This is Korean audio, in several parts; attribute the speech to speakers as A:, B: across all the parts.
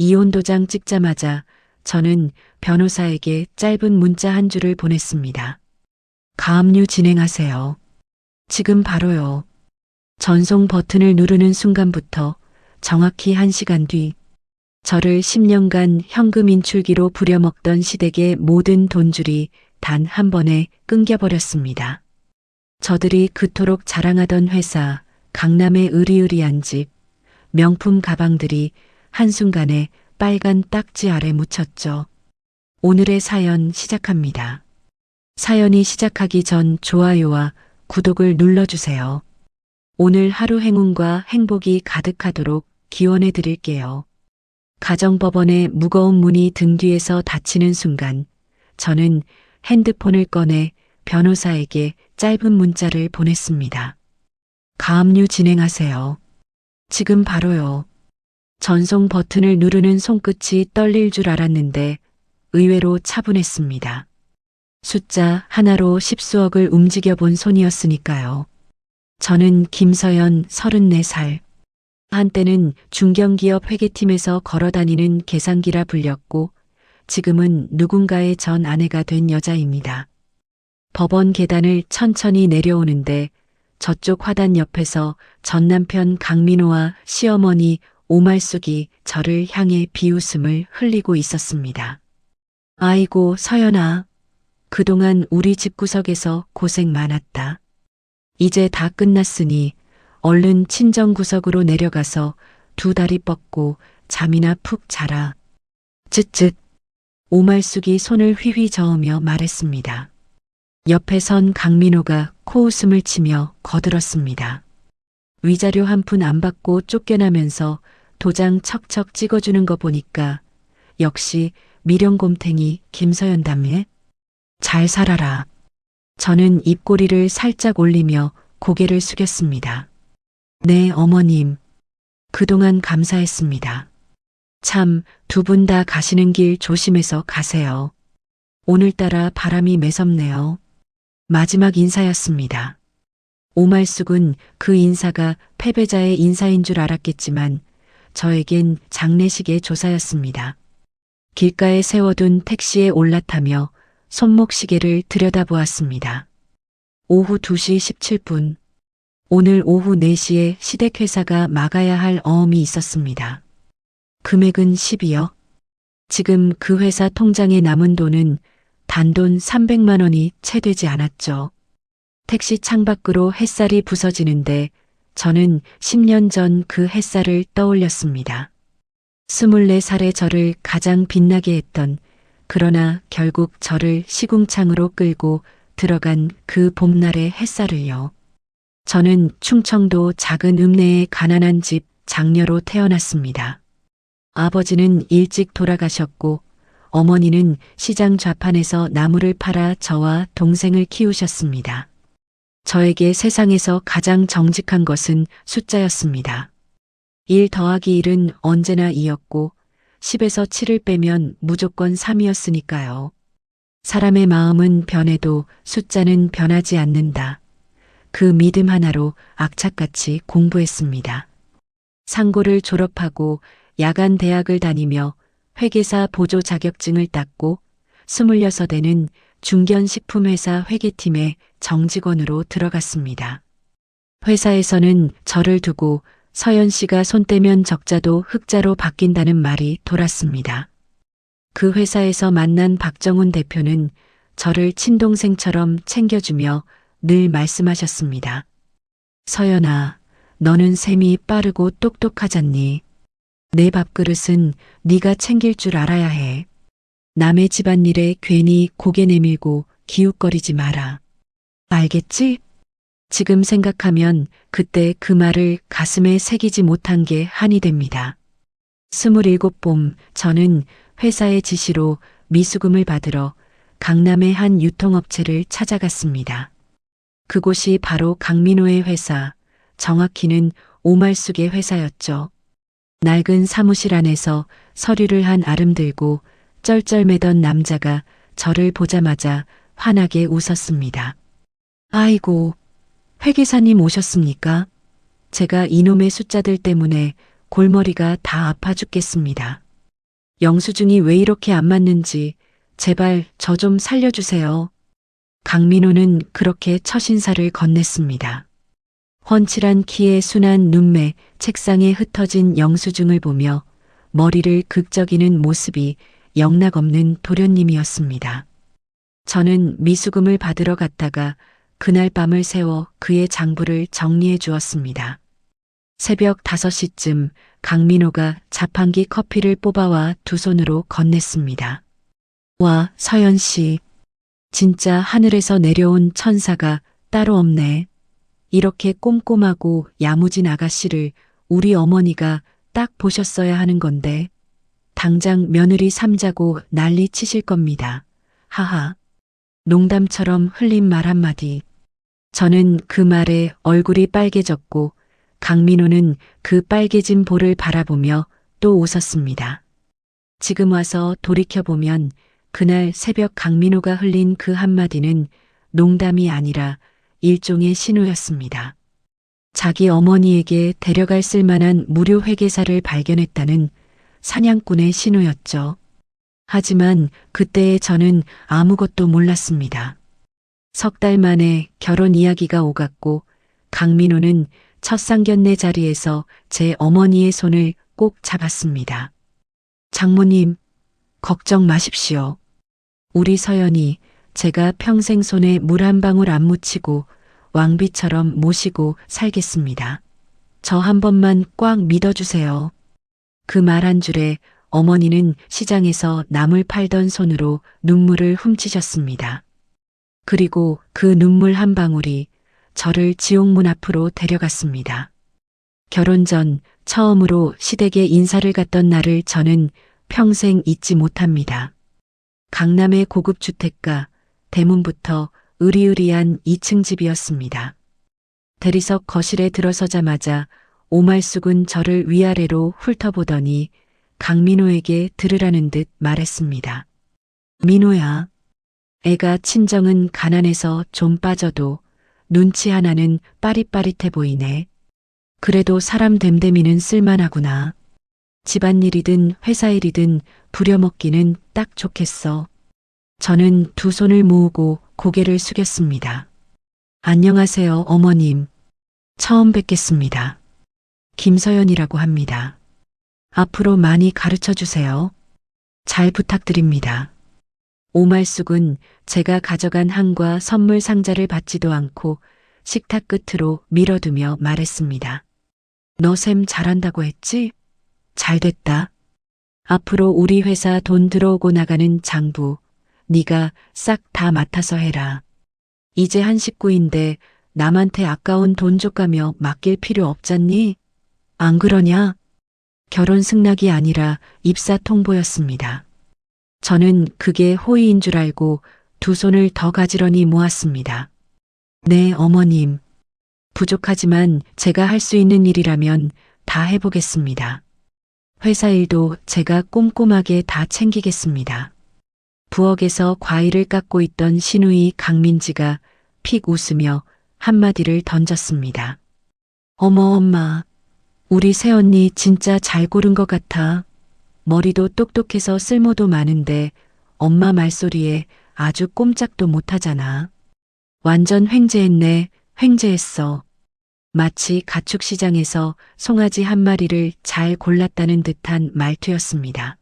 A: 이혼 도장 찍자마자 저는 변호사에게 짧은 문자 한 줄을 보냈습니다. 가압류 진행하세요. 지금 바로요. 전송 버튼을 누르는 순간부터 정확히 1시간 뒤 저를 10년간 현금 인출기로 부려먹던 시댁의 모든 돈줄이 단 한 번에 끊겨버렸습니다. 저들이 그토록 자랑하던 회사, 강남의 으리으리한 집, 명품 가방들이 한순간에 빨간 딱지 아래 묻혔죠. 오늘의 사연 시작합니다. 사연이 시작하기 전 좋아요와 구독을 눌러주세요. 오늘 하루 행운과 행복이 가득하도록 기원해 드릴게요. 가정법원의 무거운 문이 등 뒤에서 닫히는 순간 저는 핸드폰을 꺼내 변호사에게 짧은 문자를 보냈습니다. 가압류 진행하세요. 지금 바로요. 전송 버튼을 누르는 손끝이 떨릴 줄 알았는데 의외로 차분했습니다. 숫자 하나로 십수억을 움직여본 손이었으니까요. 저는 김서연 34살. 한때는 중견기업 회계팀에서 걸어다니는 계산기라 불렸고 지금은 누군가의 전 아내가 된 여자입니다. 법원 계단을 천천히 내려오는데 저쪽 화단 옆에서 전 남편 강민호와 시어머니 오말숙이 저를 향해 비웃음을 흘리고 있었습니다. 아이고 서연아, 그동안 우리 집구석에서 고생 많았다. 이제 다 끝났으니 얼른 친정구석으로 내려가서 두 다리 뻗고 잠이나 푹 자라. 쯧쯧. 오말숙이 손을 휘휘 저으며 말했습니다. 옆에 선 강민호가 코웃음을 치며 거들었습니다. 위자료 한 푼 안 받고 쫓겨나면서 도장 척척 찍어주는 거 보니까 역시 미련곰탱이 김서연답네. 잘 살아라. 저는 입꼬리를 살짝 올리며 고개를 숙였습니다. 네, 어머님. 그동안 감사했습니다. 참, 두 분 다 가시는 길 조심해서 가세요. 오늘따라 바람이 매섭네요. 마지막 인사였습니다. 오말숙은 그 인사가 패배자의 인사인 줄 알았겠지만 저에겐 장례식의 조사였습니다. 길가에 세워둔 택시에 올라타며 손목시계를 들여다보았습니다. 오후 2시 17분. 오늘 오후 4시에 시댁회사가 막아야 할 어음이 있었습니다. 금액은 10이요. 지금 그 회사 통장에 남은 돈은 단돈 300만 원이 채 되지 않았죠. 택시 창밖으로 햇살이 부서지는데 저는 10년 전 그 햇살을 떠올렸습니다. 24살의 저를 가장 빛나게 했던, 그러나 결국 저를 시궁창으로 끌고 들어간 그 봄날의 햇살을요. 저는 충청도 작은 읍내의 가난한 집 장녀로 태어났습니다. 아버지는 일찍 돌아가셨고 어머니는 시장 좌판에서 나무를 팔아 저와 동생을 키우셨습니다. 저에게 세상에서 가장 정직한 것은 숫자였습니다. 1 더하기 1은 언제나 2였고 10에서 7을 빼면 무조건 3이었으니까요. 사람의 마음은 변해도 숫자는 변하지 않는다. 그 믿음 하나로 악착같이 공부했습니다. 상고를 졸업하고 야간 대학을 다니며 회계사 보조 자격증을 땄고 26에는 중견식품회사 회계팀에 정직원으로 들어갔습니다. 회사에서는 저를 두고 서연 씨가 손 떼면 적자도 흑자로 바뀐다는 말이 돌았습니다. 그 회사에서 만난 박정훈 대표는 저를 친동생처럼 챙겨주며 늘 말씀하셨습니다. 서연아, 너는 셈이 빠르고 똑똑하잖니. 내 밥그릇은 네가 챙길 줄 알아야 해. 남의 집안일에 괜히 고개 내밀고 기웃거리지 마라. 알겠지? 지금 생각하면 그때 그 말을 가슴에 새기지 못한 게 한이 됩니다. 27봄 저는 회사의 지시로 미수금을 받으러 강남의 한 유통업체를 찾아갔습니다. 그곳이 바로 강민호의 회사, 정확히는 오말숙의 회사였죠. 낡은 사무실 안에서 서류를 한 아름 들고 쩔쩔매던 남자가 저를 보자마자 환하게 웃었습니다. 아이고, 회계사님 오셨습니까? 제가 이놈의 숫자들 때문에 골머리가 다 아파 죽겠습니다. 영수증이 왜 이렇게 안 맞는지 제발 저 좀 살려주세요. 강민호는 그렇게 첫 인사를 건넸습니다. 훤칠한 키에 순한 눈매, 책상에 흩어진 영수증을 보며 머리를 극적이는 모습이 영락없는 도련님이었습니다. 저는 미수금을 받으러 갔다가 그날 밤을 새워 그의 장부를 정리해 주었습니다. 새벽 5시쯤 강민호가 자판기 커피를 뽑아와 두 손으로 건넸습니다. 와, 서연 씨. 진짜 하늘에서 내려온 천사가 따로 없네. 이렇게 꼼꼼하고 야무진 아가씨를 우리 어머니가 딱 보셨어야 하는 건데. 당장 며느리 삼자고 난리 치실 겁니다. 하하. 농담처럼 흘린 말 한마디. 저는 그 말에 얼굴이 빨개졌고 강민호는 그 빨개진 볼을 바라보며 또 웃었습니다. 지금 와서 돌이켜보면 그날 새벽 강민호가 흘린 그 한마디는 농담이 아니라 일종의 신호였습니다. 자기 어머니에게 데려갈 쓸만한 무료 회계사를 발견했다는 사냥꾼의 신호였죠. 하지만 그때의 저는 아무것도 몰랐습니다. 석 달 만에 결혼 이야기가 오갔고 강민호는 첫 상견례 자리에서 제 어머니의 손을 꼭 잡았습니다. 장모님, 걱정 마십시오. 우리 서연이 제가 평생 손에 물 한 방울 안 묻히고 왕비처럼 모시고 살겠습니다. 저 한 번만 꽉 믿어주세요. 그 말 한 줄에 어머니는 시장에서 나물 팔던 손으로 눈물을 훔치셨습니다. 그리고 그 눈물 한 방울이 저를 지옥문 앞으로 데려갔습니다. 결혼 전 처음으로 시댁에 인사를 갔던 날을 저는 평생 잊지 못합니다. 강남의 고급 주택가, 대문부터 으리으리한 2층 집이었습니다. 대리석 거실에 들어서자마자 오말숙은 저를 위아래로 훑어보더니 강민호에게 들으라는 듯 말했습니다. 민호야, 애가 친정은 가난해서 좀 빠져도 눈치 하나는 빠릿빠릿해 보이네. 그래도 사람 됨됨이는 쓸만하구나. 집안일이든 회사일이든 부려먹기는 딱 좋겠어. 저는 두 손을 모으고 고개를 숙였습니다. 안녕하세요, 어머님. 처음 뵙겠습니다. 김서연이라고 합니다. 앞으로 많이 가르쳐 주세요. 잘 부탁드립니다. 오말숙은 제가 가져간 한과 선물 상자를 받지도 않고 식탁 끝으로 밀어두며 말했습니다. 너 셈 잘한다고 했지? 잘됐다. 앞으로 우리 회사 돈 들어오고 나가는 장부 네가 싹 다 맡아서 해라. 이제 한 식구인데 남한테 아까운 돈 줘가며 맡길 필요 없잖니? 안 그러냐? 결혼 승낙이 아니라 입사 통보였습니다. 저는 그게 호의인 줄 알고 두 손을 더 가지런히 모았습니다. 네, 어머님. 부족하지만 제가 할 수 있는 일이라면 다 해보겠습니다. 회사 일도 제가 꼼꼼하게 다 챙기겠습니다. 부엌에서 과일을 깎고 있던 시누이 강민지가 픽 웃으며 한마디를 던졌습니다. 어머 엄마, 우리 새언니 진짜 잘 고른 것 같아. 머리도 똑똑해서 쓸모도 많은데 엄마 말소리에 아주 꼼짝도 못하잖아. 완전 횡재했네, 횡재했어. 마치 가축시장에서 송아지 한 마리를 잘 골랐다는 듯한 말투였습니다.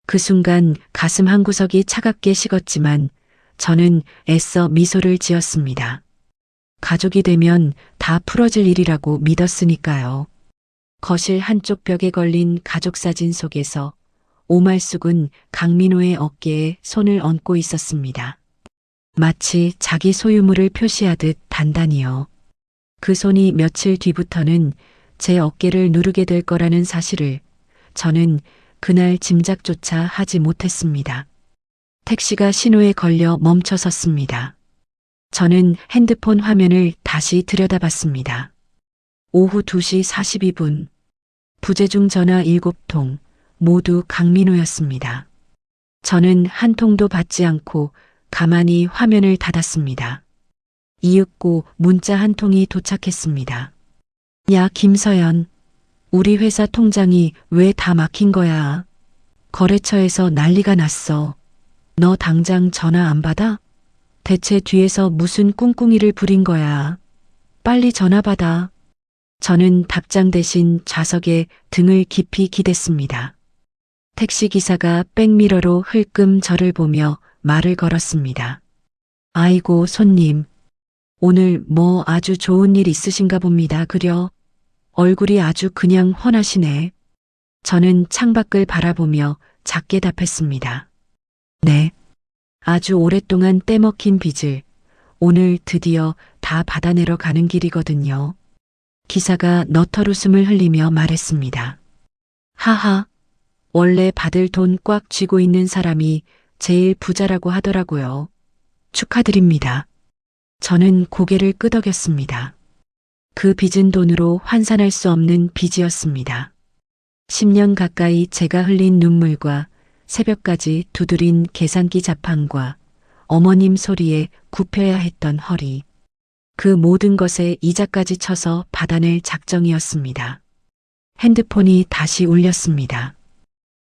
A: 그 순간 가슴 한구석이 차갑게 식었지만 저는 애써 미소를 지었습니다. 가족이 되면 다 풀어질 일이라고 믿었으니까요. 거실 한쪽 벽에 걸린 가족 사진 속에서 오말숙은 강민호의 어깨에 손을 얹고 있었습니다. 마치 자기 소유물을 표시하듯 단단히요. 그 손이 며칠 뒤부터는 제 어깨를 누르게 될 거라는 사실을 저는 그날 짐작조차 하지 못했습니다. 택시가 신호에 걸려 멈춰섰습니다. 저는 핸드폰 화면을 다시 들여다봤습니다. 오후 2시 42분. 부재중 전화 7통, 모두 강민호였습니다. 저는 한 통도 받지 않고 가만히 화면을 닫았습니다. 이윽고 문자 한 통이 도착했습니다. 야, 김서연. 우리 회사 통장이 왜 다 막힌 거야? 거래처에서 난리가 났어. 너 당장 전화 안 받아? 대체 뒤에서 무슨 꿍꿍이를 부린 거야? 빨리 전화 받아. 저는 답장 대신 좌석에 등을 깊이 기댔습니다. 택시기사가 백미러로 흘끔 저를 보며 말을 걸었습니다. 아이고, 손님. 오늘 뭐 아주 좋은 일 있으신가 봅니다. 그려? 얼굴이 아주 그냥 훤하시네. 저는 창밖을 바라보며 작게 답했습니다. 네. 아주 오랫동안 떼먹힌 빚을 오늘 드디어 다 받아내러 가는 길이거든요. 기사가 너털웃음을 흘리며 말했습니다. 하하. 원래 받을 돈 꽉 쥐고 있는 사람이 제일 부자라고 하더라고요. 축하드립니다. 저는 고개를 끄덕였습니다. 그 빚은 돈으로 환산할 수 없는 빚이었습니다. 10년 가까이 제가 흘린 눈물과 새벽까지 두드린 계산기 자판과 어머님 소리에 굽혀야 했던 허리. 그 모든 것에 이자까지 쳐서 받아낼 작정이었습니다. 핸드폰이 다시 울렸습니다.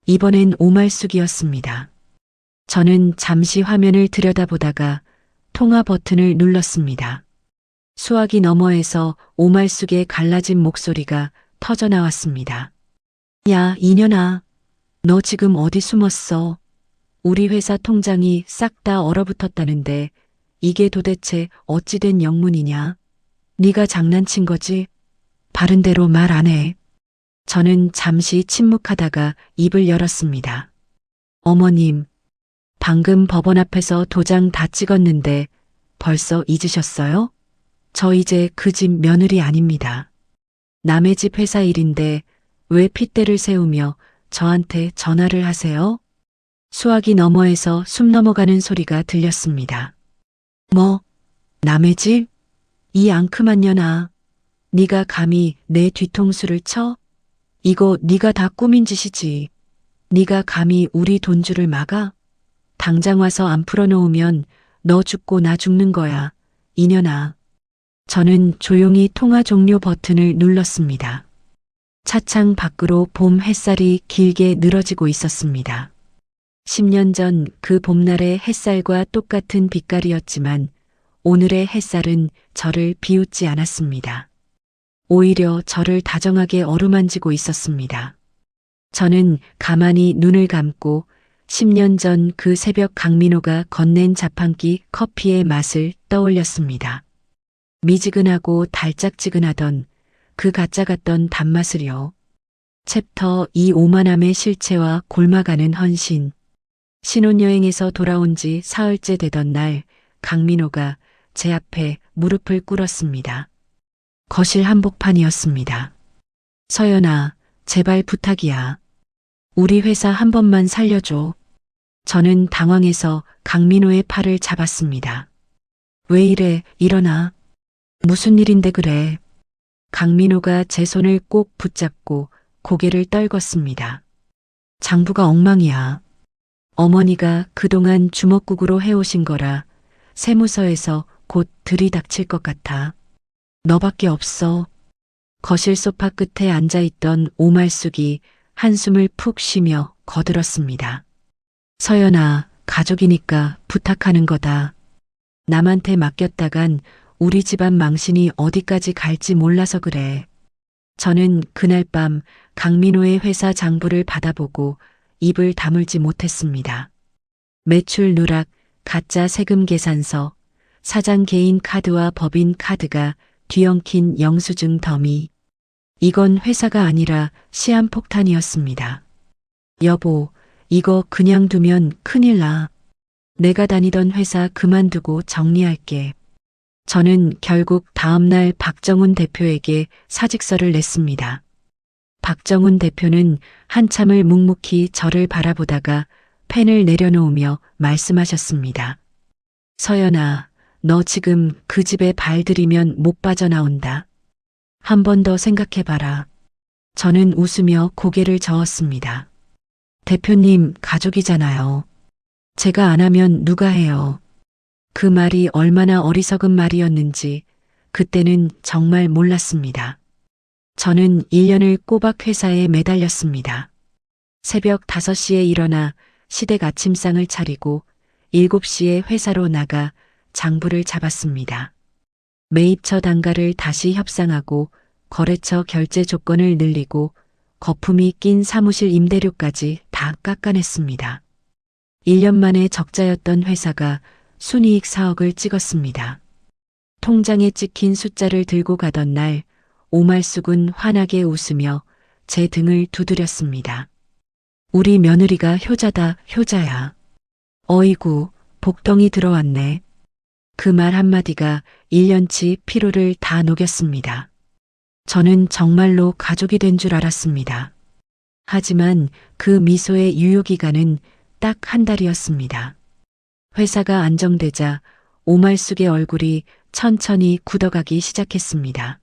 A: 이번엔 오말숙이었습니다. 저는 잠시 화면을 들여다보다가 통화 버튼을 눌렀습니다. 수화기 너머에서 오말숙의 갈라진 목소리가 터져 나왔습니다. 야, 이년아. 너 지금 어디 숨었어? 우리 회사 통장이 싹 다 얼어붙었다는데 이게 도대체 어찌 된 영문이냐? 네가 장난친 거지? 바른대로 말 안 해. 저는 잠시 침묵하다가 입을 열었습니다. 어머님, 방금 법원 앞에서 도장 다 찍었는데 벌써 잊으셨어요? 저 이제 그 집 며느리 아닙니다. 남의 집 회사 일인데 왜 핏대를 세우며 저한테 전화를 하세요? 수화기 너머에서 숨 넘어가는 소리가 들렸습니다. 뭐? 남의 집? 이 앙큼한 년아. 네가 감히 내 뒤통수를 쳐? 이거 네가 다 꾸민 짓이지. 네가 감히 우리 돈줄을 막아? 당장 와서 안 풀어놓으면 너 죽고 나 죽는 거야. 이년아. 저는 조용히 통화 종료 버튼을 눌렀습니다. 차창 밖으로 봄 햇살이 길게 늘어지고 있었습니다. 10년 전 그 봄날의 햇살과 똑같은 빛깔이었지만 오늘의 햇살은 저를 비웃지 않았습니다. 오히려 저를 다정하게 어루만지고 있었습니다. 저는 가만히 눈을 감고 10년 전 그 새벽 강민호가 건넨 자판기 커피의 맛을 떠올렸습니다. 미지근하고 달짝지근하던 그 가짜 같던 단맛을요. 챕터 2 오만함의 실체와 골마가는 헌신. 신혼여행에서 돌아온 지 사흘째 되던 날 강민호가 제 앞에 무릎을 꿇었습니다. 거실 한복판이었습니다. 서연아, 제발 부탁이야. 우리 회사 한 번만 살려줘. 저는 당황해서 강민호의 팔을 잡았습니다. 왜 이래, 일어나. 무슨 일인데 그래. 강민호가 제 손을 꼭 붙잡고 고개를 떨궜습니다. 장부가 엉망이야. 어머니가 그동안 주먹국으로 해오신 거라 세무서에서 곧 들이닥칠 것 같아. 너밖에 없어. 거실 소파 끝에 앉아있던 오말숙이 한숨을 푹 쉬며 거들었습니다. 서연아, 가족이니까 부탁하는 거다. 남한테 맡겼다간 우리 집안 망신이 어디까지 갈지 몰라서 그래. 저는 그날 밤 강민호의 회사 장부를 받아보고 입을 다물지 못했습니다. 매출 누락, 가짜 세금 계산서, 사장 개인 카드와 법인 카드가 뒤엉킨 영수증 더미. 이건 회사가 아니라 시한폭탄이었습니다. 여보, 이거 그냥 두면 큰일 나. 내가 다니던 회사 그만두고 정리할게. 저는 결국 다음날 박정훈 대표에게 사직서를 냈습니다. 박정훈 대표는 한참을 묵묵히 저를 바라보다가 펜을 내려놓으며 말씀하셨습니다. 서연아, 너 지금 그 집에 발 들이면 못 빠져나온다. 한 번 더 생각해봐라. 저는 웃으며 고개를 저었습니다. 대표님, 가족이잖아요. 제가 안 하면 누가 해요. 그 말이 얼마나 어리석은 말이었는지 그때는 정말 몰랐습니다. 저는 1년을 꼬박 회사에 매달렸습니다. 새벽 5시에 일어나 시댁 아침상을 차리고 7시에 회사로 나가 장부를 잡았습니다. 매입처 단가를 다시 협상하고 거래처 결제 조건을 늘리고 거품이 낀 사무실 임대료까지 다 깎아냈습니다. 1년 만에 적자였던 회사가 순이익 4억을 찍었습니다. 통장에 찍힌 숫자를 들고 가던 날 오말숙은 환하게 웃으며 제 등을 두드렸습니다. 우리 며느리가 효자다, 효자야. 어이구, 복덩이 들어왔네. 그 말 한마디가 1년치 피로를 다 녹였습니다. 저는 정말로 가족이 된 줄 알았습니다. 하지만 그 미소의 유효기간은 딱 한 달이었습니다. 회사가 안정되자 오말숙의 얼굴이 천천히 굳어가기 시작했습니다.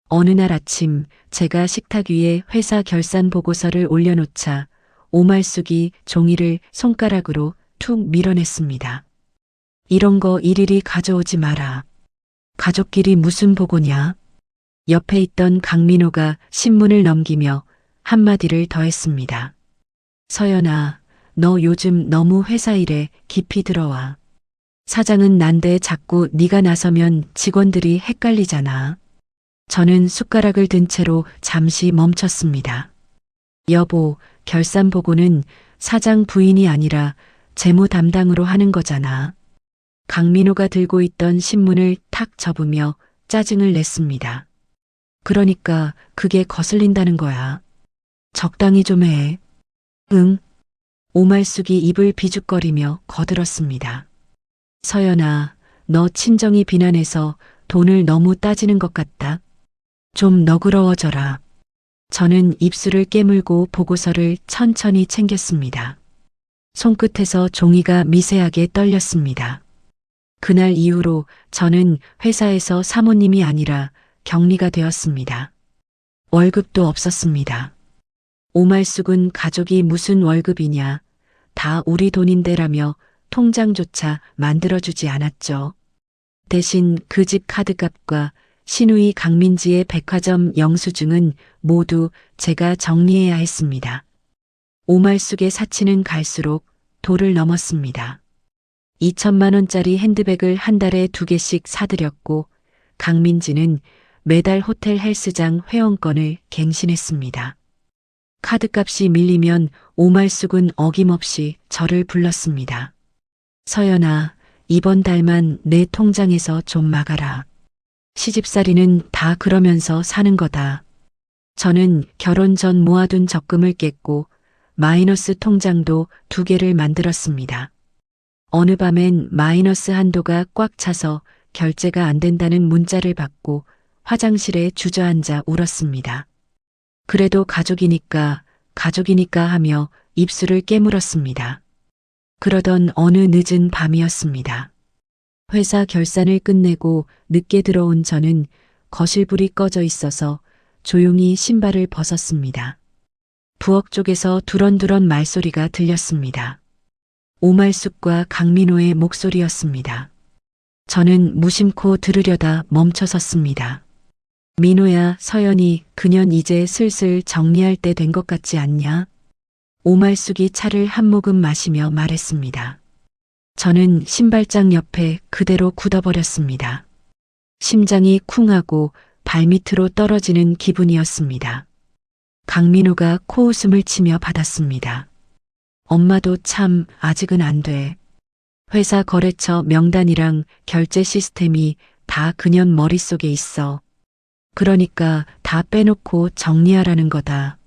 A: 어느 날 아침 제가 식탁 위에 회사 결산 보고서를 올려놓자 오말숙이 종이를 손가락으로 툭 밀어냈습니다. 이런 거 일일이 가져오지 마라. 가족끼리 무슨 보고냐? 옆에 있던 강민호가 신문을 넘기며 한마디를 더했습니다. 서연아, 너 요즘 너무 회사 일에 깊이 들어와. 사장은 난데 자꾸 네가 나서면 직원들이 헷갈리잖아. 저는 숟가락을 든 채로 잠시 멈췄습니다. 여보, 결산 보고는 사장 부인이 아니라 재무 담당으로 하는 거잖아. 강민호가 들고 있던 신문을 탁 접으며 짜증을 냈습니다. 그러니까 그게 거슬린다는 거야. 적당히 좀 해. 응. 오말숙이 입을 비죽거리며 거들었습니다. 서연아, 너 친정이 비난해서 돈을 너무 따지는 것 같다. 좀 너그러워져라. 저는 입술을 깨물고 보고서를 천천히 챙겼습니다. 손끝에서 종이가 미세하게 떨렸습니다. 그날 이후로 저는 회사에서 사모님이 아니라 격리가 되었습니다. 월급도 없었습니다. 오말숙은 가족이 무슨 월급이냐, 다 우리 돈인데라며 통장조차 만들어주지 않았죠. 대신 그 집 카드값과 시누이 강민지의 백화점 영수증은 모두 제가 정리해야 했습니다. 오말숙의 사치는 갈수록 도를 넘었습니다. 2천만 원짜리 핸드백을 한 달에 2개씩 사들였고 강민지는 매달 호텔 헬스장 회원권을 갱신했습니다. 카드값이 밀리면 오말숙은 어김없이 저를 불렀습니다. 서연아, 이번 달만 내 통장에서 좀 막아라. 시집살이는 다 그러면서 사는 거다. 저는 결혼 전 모아둔 적금을 깼고 마이너스 통장도 2개를 만들었습니다. 어느 밤엔 마이너스 한도가 꽉 차서 결제가 안 된다는 문자를 받고 화장실에 주저앉아 울었습니다. 그래도 가족이니까 하며 입술을 깨물었습니다. 그러던 어느 늦은 밤이었습니다. 회사 결산을 끝내고 늦게 들어온 저는 거실불이 꺼져 있어서 조용히 신발을 벗었습니다. 부엌 쪽에서 두런두런 말소리가 들렸습니다. 오말숙과 강민호의 목소리였습니다. 저는 무심코 들으려다 멈춰섰습니다. 민호야, 서연이 그년 이제 슬슬 정리할 때 된 것 같지 않냐? 오말숙이 차를 한 모금 마시며 말했습니다. 저는 신발장 옆에 그대로 굳어버렸습니다. 심장이 쿵하고 발밑으로 떨어지는 기분이었습니다. 강민호가 코웃음을 치며 받았습니다. 엄마도 참 아직은 안 돼. 회사 거래처 명단이랑 결제 시스템이 다 그년 머릿속에 있어. 그러니까 다 빼놓고 정리하라는 거다.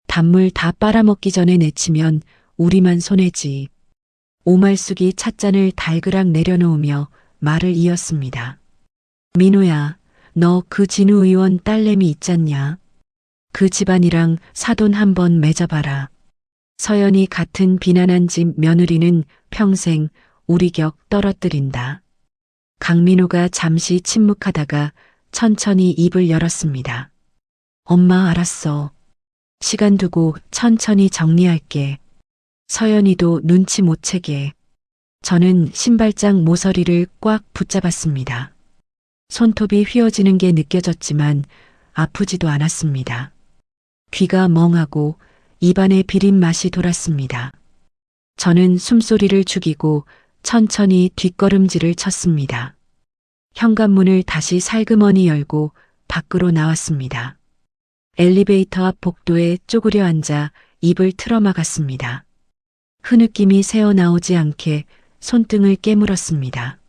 A: 단물 다 빨아먹기 전에 내치면 우리만 손해지. 오말숙이 찻잔을 달그락 내려놓으며 말을 이었습니다. 민호야, 너 그 진우 의원 딸내미 있잖냐? 그 집안이랑 사돈 한번 맺어봐라. 서연이 같은 비난한 집 며느리는 평생 우리 격 떨어뜨린다. 강민호가 잠시 침묵하다가 천천히 입을 열었습니다. 엄마 알았어. 시간 두고 천천히 정리할게. 서연이도 눈치 못 채게. 저는 신발장 모서리를 꽉 붙잡았습니다. 손톱이 휘어지는 게 느껴졌지만 아프지도 않았습니다. 귀가 멍하고 입안에 비린 맛이 돌았습니다. 저는 숨소리를 죽이고 천천히 뒷걸음질을 쳤습니다. 현관문을 다시 살그머니 열고 밖으로 나왔습니다. 엘리베이터 앞 복도에 쪼그려 앉아 입을 틀어막았습니다. 흐느낌이 새어나오지 않게 손등을 깨물었습니다.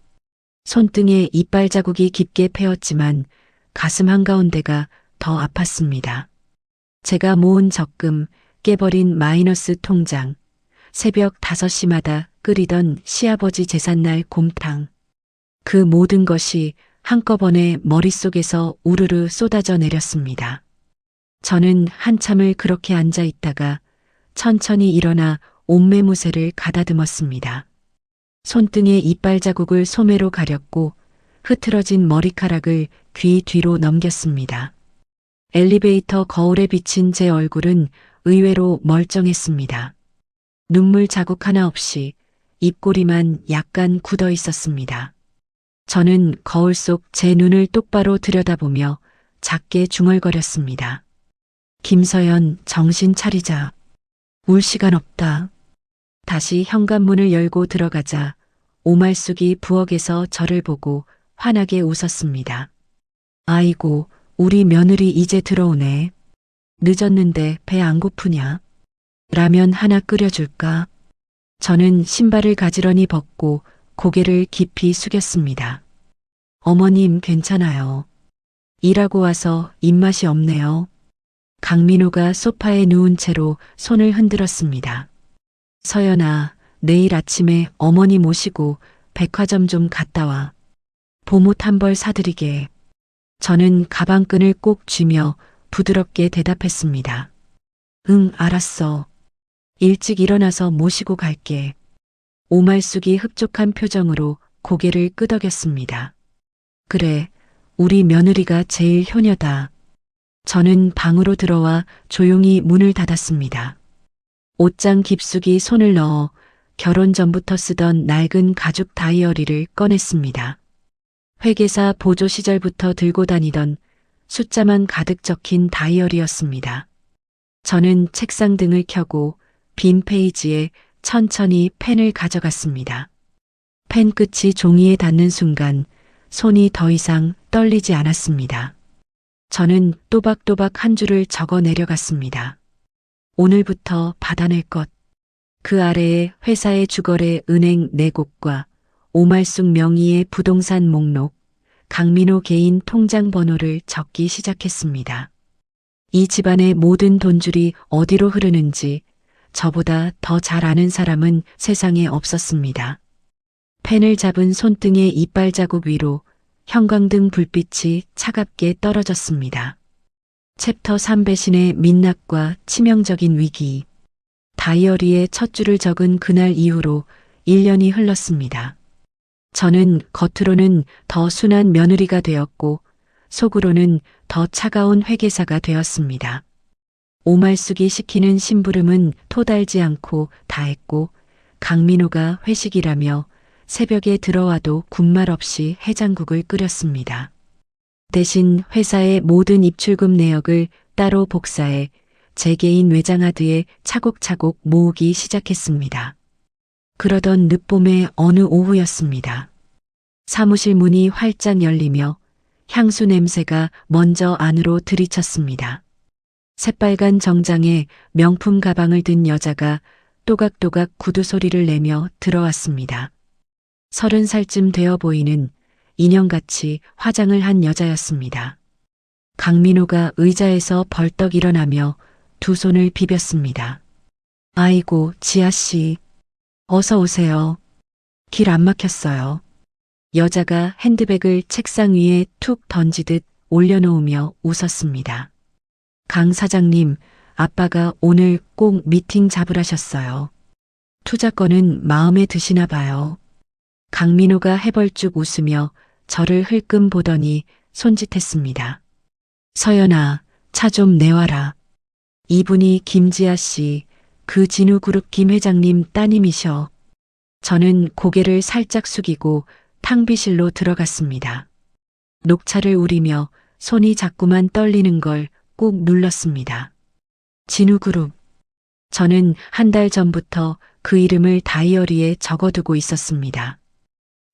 A: 손등에 이빨 자국이 깊게 패었지만 가슴 한가운데가 더 아팠습니다. 제가 모은 적금, 깨버린 마이너스 통장, 새벽 5시마다 끓이던 시아버지 제삿날 곰탕. 그 모든 것이 한꺼번에 머릿속에서 우르르 쏟아져 내렸습니다. 저는 한참을 그렇게 앉아 있다가 천천히 일어나 옷매무새를 가다듬었습니다. 손등에 이빨 자국을 소매로 가렸고 흐트러진 머리카락을 귀 뒤로 넘겼습니다. 엘리베이터 거울에 비친 제 얼굴은 의외로 멀쩡했습니다. 눈물 자국 하나 없이 입꼬리만 약간 굳어 있었습니다. 저는 거울 속 제 눈을 똑바로 들여다보며 작게 중얼거렸습니다. 김서연, 정신 차리자. 울 시간 없다. 다시 현관문을 열고 들어가자 오말숙이 부엌에서 저를 보고 환하게 웃었습니다. 아이고, 우리 며느리 이제 들어오네. 늦었는데 배 안 고프냐? 라면 하나 끓여줄까? 저는 신발을 가지런히 벗고 고개를 깊이 숙였습니다. 어머님 괜찮아요. 일하고 와서 입맛이 없네요. 강민호가 소파에 누운 채로 손을 흔들었습니다. 서연아, 내일 아침에 어머니 모시고 백화점 좀 갔다 와. 봄옷 한 벌 사드리게. 저는 가방끈을 꼭 쥐며 부드럽게 대답했습니다. 응, 알았어. 일찍 일어나서 모시고 갈게. 오말숙이 흡족한 표정으로 고개를 끄덕였습니다. 그래, 우리 며느리가 제일 효녀다. 저는 방으로 들어와 조용히 문을 닫았습니다. 옷장 깊숙이 손을 넣어 결혼 전부터 쓰던 낡은 가죽 다이어리를 꺼냈습니다. 회계사 보조 시절부터 들고 다니던 숫자만 가득 적힌 다이어리였습니다. 저는 책상 등을 켜고 빈 페이지에 천천히 펜을 가져갔습니다. 펜 끝이 종이에 닿는 순간 손이 더 이상 떨리지 않았습니다. 저는 또박또박 한 줄을 적어 내려갔습니다. 오늘부터 받아낼 것. 그 아래에 회사의 주거래 은행 4곳과 오말숙 명의의 부동산 목록, 강민호 개인 통장 번호를 적기 시작했습니다. 이 집안의 모든 돈줄이 어디로 흐르는지 저보다 더 잘 아는 사람은 세상에 없었습니다. 펜을 잡은 손등의 이빨 자국 위로 형광등 불빛이 차갑게 떨어졌습니다. 챕터 3 배신의 민낯과 치명적인 위기. 다이어리에 첫 줄을 적은 그날 이후로 1년이 흘렀습니다. 저는 겉으로는 더 순한 며느리가 되었고 속으로는 더 차가운 회계사가 되었습니다. 오말숙이 시키는 심부름은 토달지 않고 다 했고 강민호가 회식이라며 새벽에 들어와도 군말 없이 해장국을 끓였습니다. 대신 회사의 모든 입출금 내역을 따로 복사해 제 개인 외장하드에 차곡차곡 모으기 시작했습니다. 그러던 늦봄의 어느 오후였습니다. 사무실 문이 활짝 열리며 향수 냄새가 먼저 안으로 들이쳤습니다. 새빨간 정장에 명품 가방을 든 여자가 또각또각 구두 소리를 내며 들어왔습니다. 30살쯤 되어 보이는 인형같이 화장을 한 여자였습니다. 강민호가 의자에서 벌떡 일어나며 두 손을 비볐습니다. 아이고, 지아씨. 어서 오세요. 길 안 막혔어요. 여자가 핸드백을 책상 위에 툭 던지듯 올려놓으며 웃었습니다. 강 사장님, 아빠가 오늘 꼭 미팅 잡으라셨어요. 투자권은 마음에 드시나 봐요. 강민호가 해벌쭉 웃으며 저를 흘끔 보더니 손짓했습니다. 서연아, 차 좀 내와라. 이분이 김지아 씨, 그 진우그룹 김 회장님 따님이셔. 저는 고개를 살짝 숙이고 탕비실로 들어갔습니다. 녹차를 우리며 손이 자꾸만 떨리는 걸 꾹 눌렀습니다. 진우그룹. 저는 한 달 전부터 그 이름을 다이어리에 적어두고 있었습니다.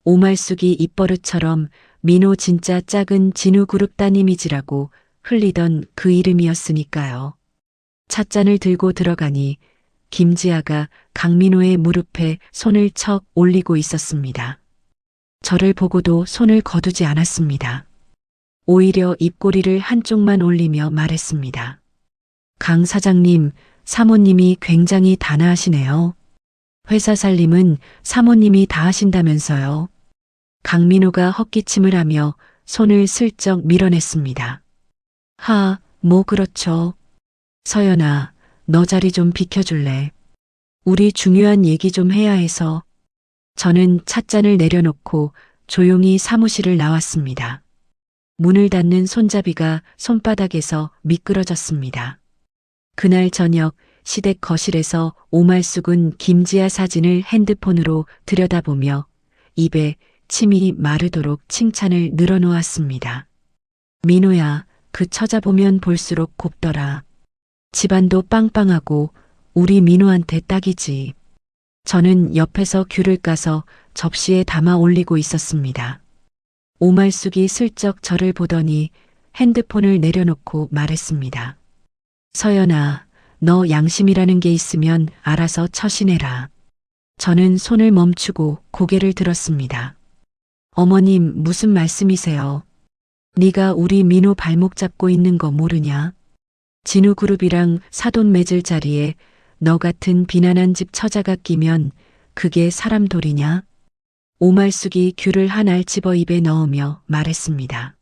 A: 오말숙이 입버릇처럼 민호 진짜 작은 진우그룹 따님이지라고 흘리던 그 이름이었으니까요. 찻잔을 들고 들어가니 김지아가 강민호의 무릎에 손을 척 올리고 있었습니다. 저를 보고도 손을 거두지 않았습니다. 오히려 입꼬리를 한쪽만 올리며 말했습니다. 강 사장님, 사모님이 굉장히 단아하시네요. 회사 살림은 사모님이 다 하신다면서요. 강민호가 헛기침을 하며 손을 슬쩍 밀어냈습니다. 뭐 그렇죠. 서연아, 너 자리 좀 비켜줄래? 우리 중요한 얘기 좀 해야 해서. 저는 찻잔을 내려놓고 조용히 사무실을 나왔습니다. 문을 닫는 손잡이가 손바닥에서 미끄러졌습니다. 그날 저녁 시댁 거실에서 오말숙은 김지아 사진을 핸드폰으로 들여다보며 입에 침이 마르도록 칭찬을 늘어놓았습니다. 민호야, 그 처자보면 볼수록 곱더라. 집안도 빵빵하고 우리 민호한테 딱이지. 저는 옆에서 귤을 까서 접시에 담아 올리고 있었습니다. 오말숙이 슬쩍 저를 보더니 핸드폰을 내려놓고 말했습니다. 서연아, 너 양심이라는 게 있으면 알아서 처신해라. 저는 손을 멈추고 고개를 들었습니다. 어머님, 무슨 말씀이세요? 네가 우리 민호 발목 잡고 있는 거 모르냐? 진우그룹이랑 사돈 맺을 자리에 너 같은 비난한 집 처자가 끼면 그게 사람 도리냐? 오말숙이 귤을 한 알 집어 입에 넣으며 말했습니다.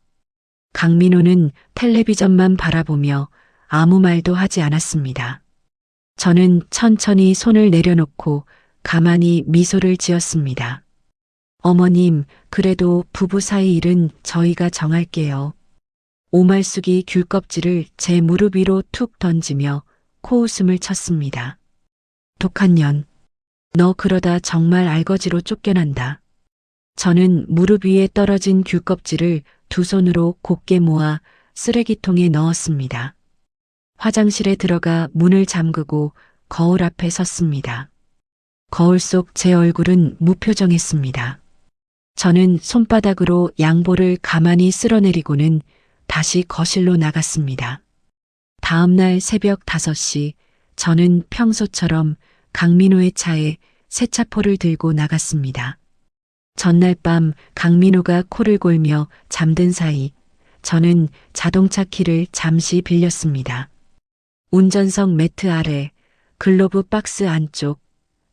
A: 강민호는 텔레비전만 바라보며 아무 말도 하지 않았습니다. 저는 천천히 손을 내려놓고 가만히 미소를 지었습니다. 어머님, 그래도 부부 사이 일은 저희가 정할게요. 오말숙이 귤 껍질을 제 무릎 위로 툭 던지며 코웃음을 쳤습니다. 독한 년, 너 그러다 정말 알거지로 쫓겨난다. 저는 무릎 위에 떨어진 귤 껍질을 두 손으로 곧게 모아 쓰레기통에 넣었습니다. 화장실에 들어가 문을 잠그고 거울 앞에 섰습니다. 거울 속 제 얼굴은 무표정했습니다. 저는 손바닥으로 양볼을 가만히 쓸어내리고는 다시 거실로 나갔습니다. 다음 날 새벽 5시 저는 평소처럼 강민호의 차에 세차포를 들고 나갔습니다. 전날 밤 강민호가 코를 골며 잠든 사이 저는 자동차 키를 잠시 빌렸습니다. 운전석 매트 아래, 글로브 박스 안쪽,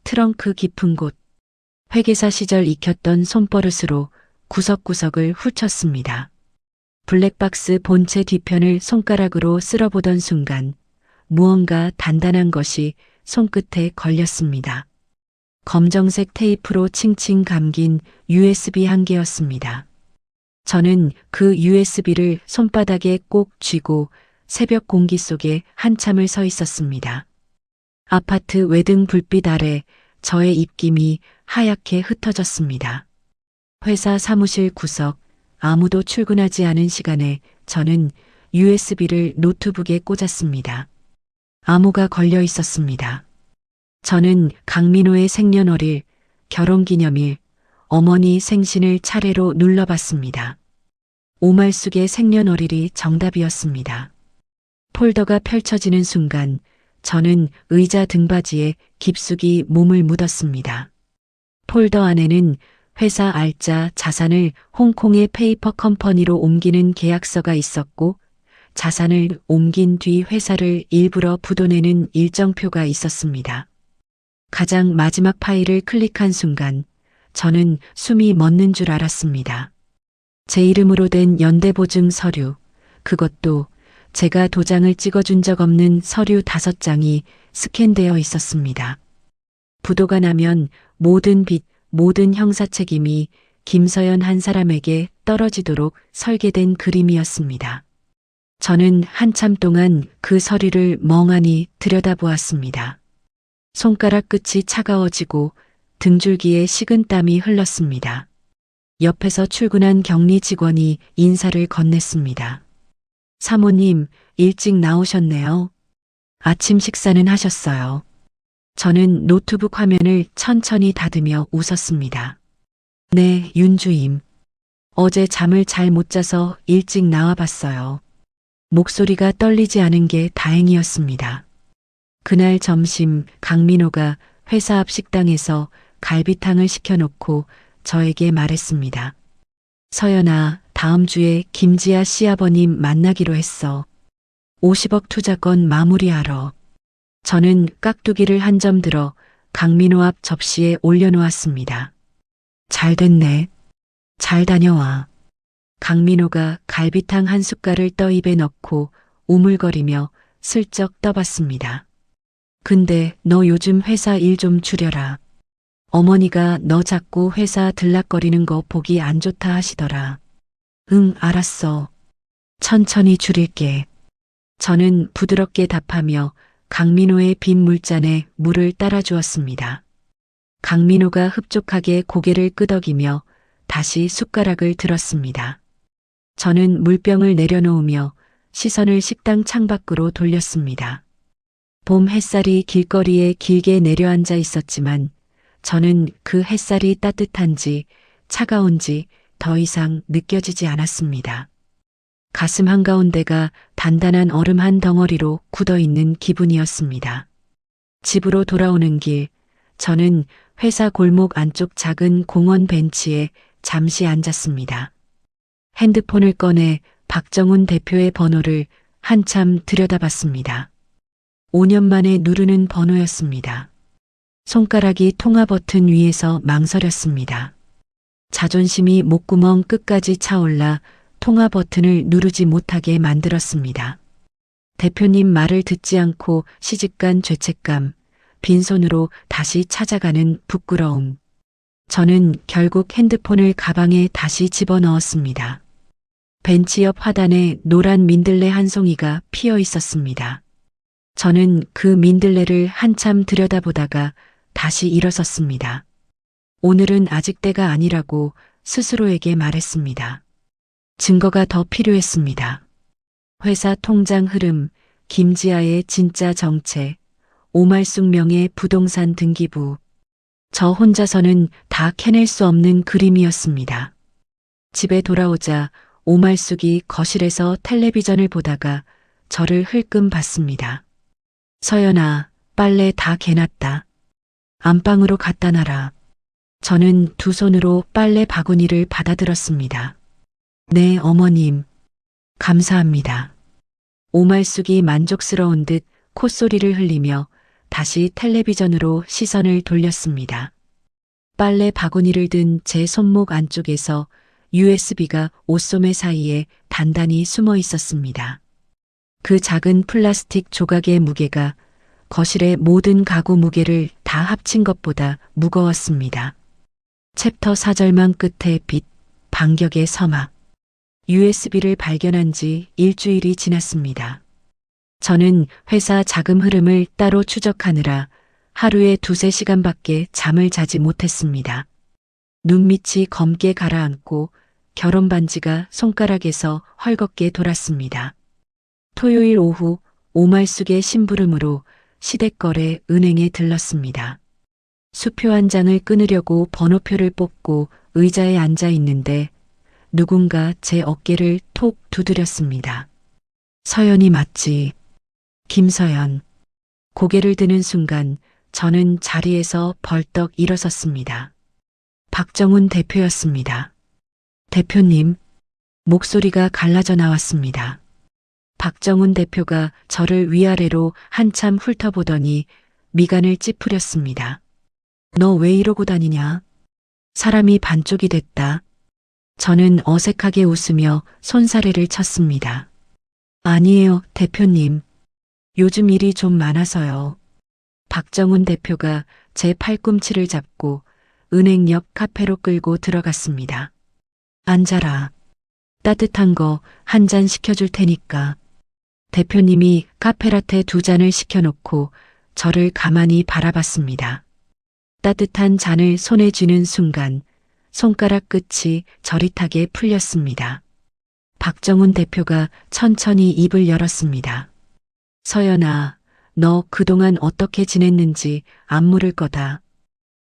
A: 트렁크 깊은 곳, 회계사 시절 익혔던 손버릇으로 구석구석을 훑었습니다. 블랙박스 본체 뒤편을 손가락으로 쓸어보던 순간 무언가 단단한 것이 손끝에 걸렸습니다. 검정색 테이프로 칭칭 감긴 USB 한 개였습니다. 저는 그 USB를 손바닥에 꼭 쥐고 새벽 공기 속에 한참을 서 있었습니다. 아파트 외등 불빛 아래 저의 입김이 하얗게 흩어졌습니다. 회사 사무실 구석, 아무도 출근하지 않은 시간에 저는 USB를 노트북에 꽂았습니다. 암호가 걸려 있었습니다. 저는 강민호의 생년월일, 결혼기념일, 어머니 생신을 차례로 눌러봤습니다. 오말숙의 생년월일이 정답이었습니다. 폴더가 펼쳐지는 순간 저는 의자 등받이에 깊숙이 몸을 묻었습니다. 폴더 안에는 회사 알짜 자산을 홍콩의 페이퍼 컴퍼니로 옮기는 계약서가 있었고 자산을 옮긴 뒤 회사를 일부러 부도내는 일정표가 있었습니다. 가장 마지막 파일을 클릭한 순간 저는 숨이 멎는 줄 알았습니다. 제 이름으로 된 연대보증 서류, 그것도 제가 도장을 찍어준 적 없는 서류 5장이 스캔되어 있었습니다. 부도가 나면 모든 빚, 모든 형사 책임이 김서연 한 사람에게 떨어지도록 설계된 그림이었습니다. 저는 한참 동안 그 서류를 멍하니 들여다보았습니다. 손가락 끝이 차가워지고 등줄기에 식은땀이 흘렀습니다. 옆에서 출근한 격리 직원이 인사를 건넸습니다. 사모님, 일찍 나오셨네요. 아침 식사는 하셨어요. 저는 노트북 화면을 천천히 닫으며 웃었습니다. 네, 윤주임. 어제 잠을 잘 못 자서 일찍 나와 봤어요. 목소리가 떨리지 않은 게 다행이었습니다. 그날 점심 강민호가 회사 앞 식당에서 갈비탕을 시켜놓고 저에게 말했습니다. 서연아, 다음 주에 김지아 시아버님 만나기로 했어. 50억 투자건 마무리하러. 저는 깍두기를 한 점 들어 강민호 앞 접시에 올려놓았습니다. 잘 됐네. 잘 다녀와. 강민호가 갈비탕 한 숟갈을 떠 입에 넣고 우물거리며 슬쩍 떠봤습니다. 근데 너 요즘 회사 일 좀 줄여라. 어머니가 너 자꾸 회사 들락거리는 거 보기 안 좋다 하시더라. 응, 알았어. 천천히 줄일게. 저는 부드럽게 답하며 강민호의 빈 물잔에 물을 따라 주었습니다. 강민호가 흡족하게 고개를 끄덕이며 다시 숟가락을 들었습니다. 저는 물병을 내려놓으며 시선을 식당 창밖으로 돌렸습니다. 봄 햇살이 길거리에 길게 내려앉아 있었지만 저는 그 햇살이 따뜻한지 차가운지 더 이상 느껴지지 않았습니다. 가슴 한가운데가 단단한 얼음 한 덩어리로 굳어 있는 기분이었습니다. 집으로 돌아오는 길, 저는 회사 골목 안쪽 작은 공원 벤치에 잠시 앉았습니다. 핸드폰을 꺼내 박정훈 대표의 번호를 한참 들여다봤습니다. 5년 만에 누르는 번호였습니다. 손가락이 통화 버튼 위에서 망설였습니다. 자존심이 목구멍 끝까지 차올라 통화 버튼을 누르지 못하게 만들었습니다. 대표님 말을 듣지 않고 시집간 죄책감, 빈손으로 다시 찾아가는 부끄러움. 저는 결국 핸드폰을 가방에 다시 집어넣었습니다. 벤치 옆 화단에 노란 민들레 한 송이가 피어 있었습니다. 저는 그 민들레를 한참 들여다보다가 다시 일어섰습니다. 오늘은 아직 때가 아니라고 스스로에게 말했습니다. 증거가 더 필요했습니다. 회사 통장 흐름, 김지아의 진짜 정체, 오말숙 명의 부동산 등기부. 저 혼자서는 다 캐낼 수 없는 그림이었습니다. 집에 돌아오자 오말숙이 거실에서 텔레비전을 보다가 저를 흘끔 봤습니다. 서연아, 빨래 다 개놨다. 안방으로 갖다 놔라. 저는 두 손으로 빨래 바구니를 받아들었습니다. 네, 어머님. 감사합니다. 오말숙이 만족스러운 듯 콧소리를 흘리며 다시 텔레비전으로 시선을 돌렸습니다. 빨래 바구니를 든 제 손목 안쪽에서 USB가 옷소매 사이에 단단히 숨어 있었습니다. 그 작은 플라스틱 조각의 무게가 거실의 모든 가구 무게를 다 합친 것보다 무거웠습니다. 챕터 4절만 끝에 빛, 반격의 서막. USB를 발견한 지 일주일이 지났습니다. 저는 회사 자금 흐름을 따로 추적하느라 하루에 2~3시간밖에 잠을 자지 못했습니다. 눈밑이 검게 가라앉고 결혼 반지가 손가락에서 헐겁게 돌았습니다. 토요일 오후 오말숙의 심부름으로 시댁거래 은행에 들렀습니다. 수표 한 장을 끊으려고 번호표를 뽑고 의자에 앉아 있는데 누군가 제 어깨를 톡 두드렸습니다. 서연이 맞지? 김서연. 고개를 드는 순간 저는 자리에서 벌떡 일어섰습니다. 박정훈 대표였습니다. 대표님, 목소리가 갈라져 나왔습니다. 박정훈 대표가 저를 위아래로 한참 훑어보더니 미간을 찌푸렸습니다. 너 왜 이러고 다니냐? 사람이 반쪽이 됐다. 저는 어색하게 웃으며 손사래를 쳤습니다. 아니에요, 대표님. 요즘 일이 좀 많아서요. 박정훈 대표가 제 팔꿈치를 잡고 은행 옆 카페로 끌고 들어갔습니다. 앉아라. 따뜻한 거 한 잔 시켜줄 테니까. 대표님이 카페라테 2잔을 시켜놓고 저를 가만히 바라봤습니다. 따뜻한 잔을 손에 쥐는 순간 손가락 끝이 저릿하게 풀렸습니다. 박정훈 대표가 천천히 입을 열었습니다. 서연아, 너 그동안 어떻게 지냈는지 안 물을 거다.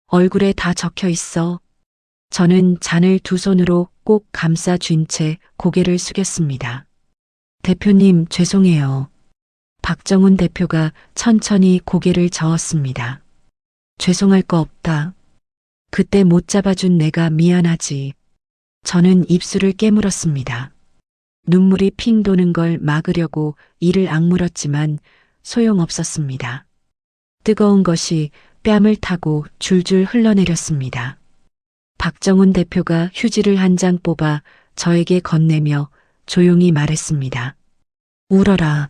A: 얼굴에 다 적혀 있어. 저는 잔을 두 손으로 꼭 감싸 쥔 채 고개를 숙였습니다. 대표님, 죄송해요. 박정훈 대표가 천천히 고개를 저었습니다. 죄송할 거 없다. 그때 못 잡아준 내가 미안하지. 저는 입술을 깨물었습니다. 눈물이 핑 도는 걸 막으려고 이를 악물었지만 소용없었습니다. 뜨거운 것이 뺨을 타고 줄줄 흘러내렸습니다. 박정훈 대표가 휴지를 한 장 뽑아 저에게 건네며 조용히 말했습니다. 울어라.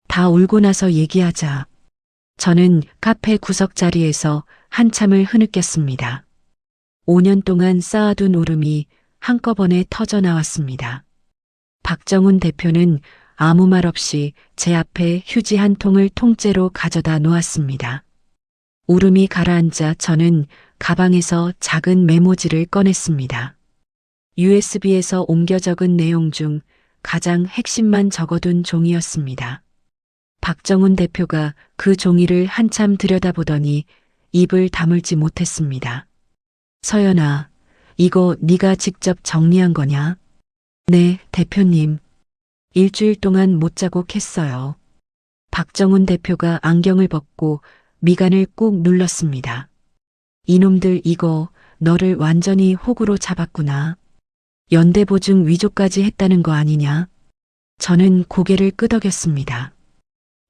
A: 다 울고 나서 얘기하자. 저는 카페 구석 자리에서 한참을 흐느꼈습니다. 5년 동안 쌓아둔 울음이 한꺼번에 터져 나왔습니다. 박정훈 대표는 아무 말 없이 제 앞에 휴지 한 통을 통째로 가져다 놓았습니다. 울음이 가라앉자 저는 가방에서 작은 메모지를 꺼냈습니다. USB에서 옮겨 적은 내용 중 가장 핵심만 적어둔 종이였습니다. 박정훈 대표가 그 종이를 한참 들여다보더니 입을 다물지 못했습니다. 서연아, 이거 네가 직접 정리한 거냐? 네, 대표님. 일주일 동안 못 자고 캤어요. 박정훈 대표가 안경을 벗고 미간을 꾹 눌렀습니다. 이놈들 이거 너를 완전히 호구로 잡았구나. 연대보증 위조까지 했다는 거 아니냐? 저는 고개를 끄덕였습니다.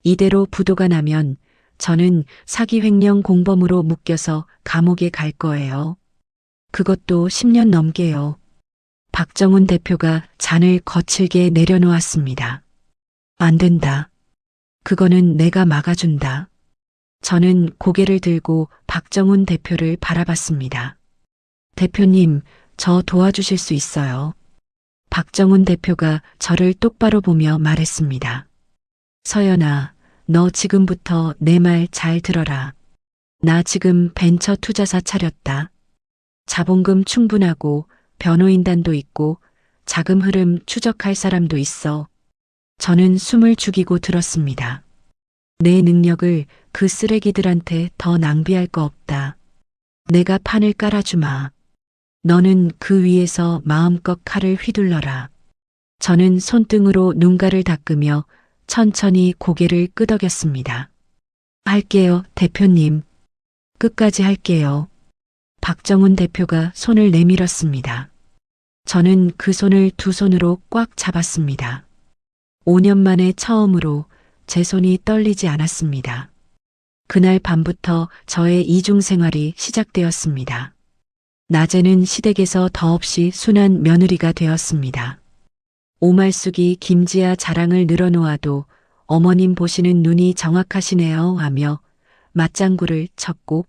A: 이대로 부도가 나면 저는 사기 횡령 공범으로 묶여서 감옥에 갈 거예요. 그것도 10년 넘게요. 박정훈 대표가 잔을 거칠게 내려놓았습니다. 안 된다. 그거는 내가 막아준다. 저는 고개를 들고 박정훈 대표를 바라봤습니다. 대표님, 저 도와주실 수 있어요. 박정훈 대표가 저를 똑바로 보며 말했습니다. 서연아, 너 지금부터 내 말 잘 들어라. 나 지금 벤처 투자사 차렸다. 자본금 충분하고 변호인단도 있고 자금 흐름 추적할 사람도 있어. 저는 숨을 죽이고 들었습니다. 내 능력을 그 쓰레기들한테 더 낭비할 거 없다. 내가 판을 깔아주마. 너는 그 위에서 마음껏 칼을 휘둘러라. 저는 손등으로 눈가를 닦으며 천천히 고개를 끄덕였습니다. 할게요, 대표님. 끝까지 할게요. 박정훈 대표가 손을 내밀었습니다. 저는 그 손을 두 손으로 꽉 잡았습니다. 5년 만에 처음으로 제 손이 떨리지 않았습니다. 그날 밤부터 저의 이중 생활이 시작되었습니다. 낮에는 시댁에서 더없이 순한 며느리가 되었습니다. 오말숙이 김지아 자랑을 늘어놓아도 어머님 보시는 눈이 정확하시네요 하며 맞장구를 쳤고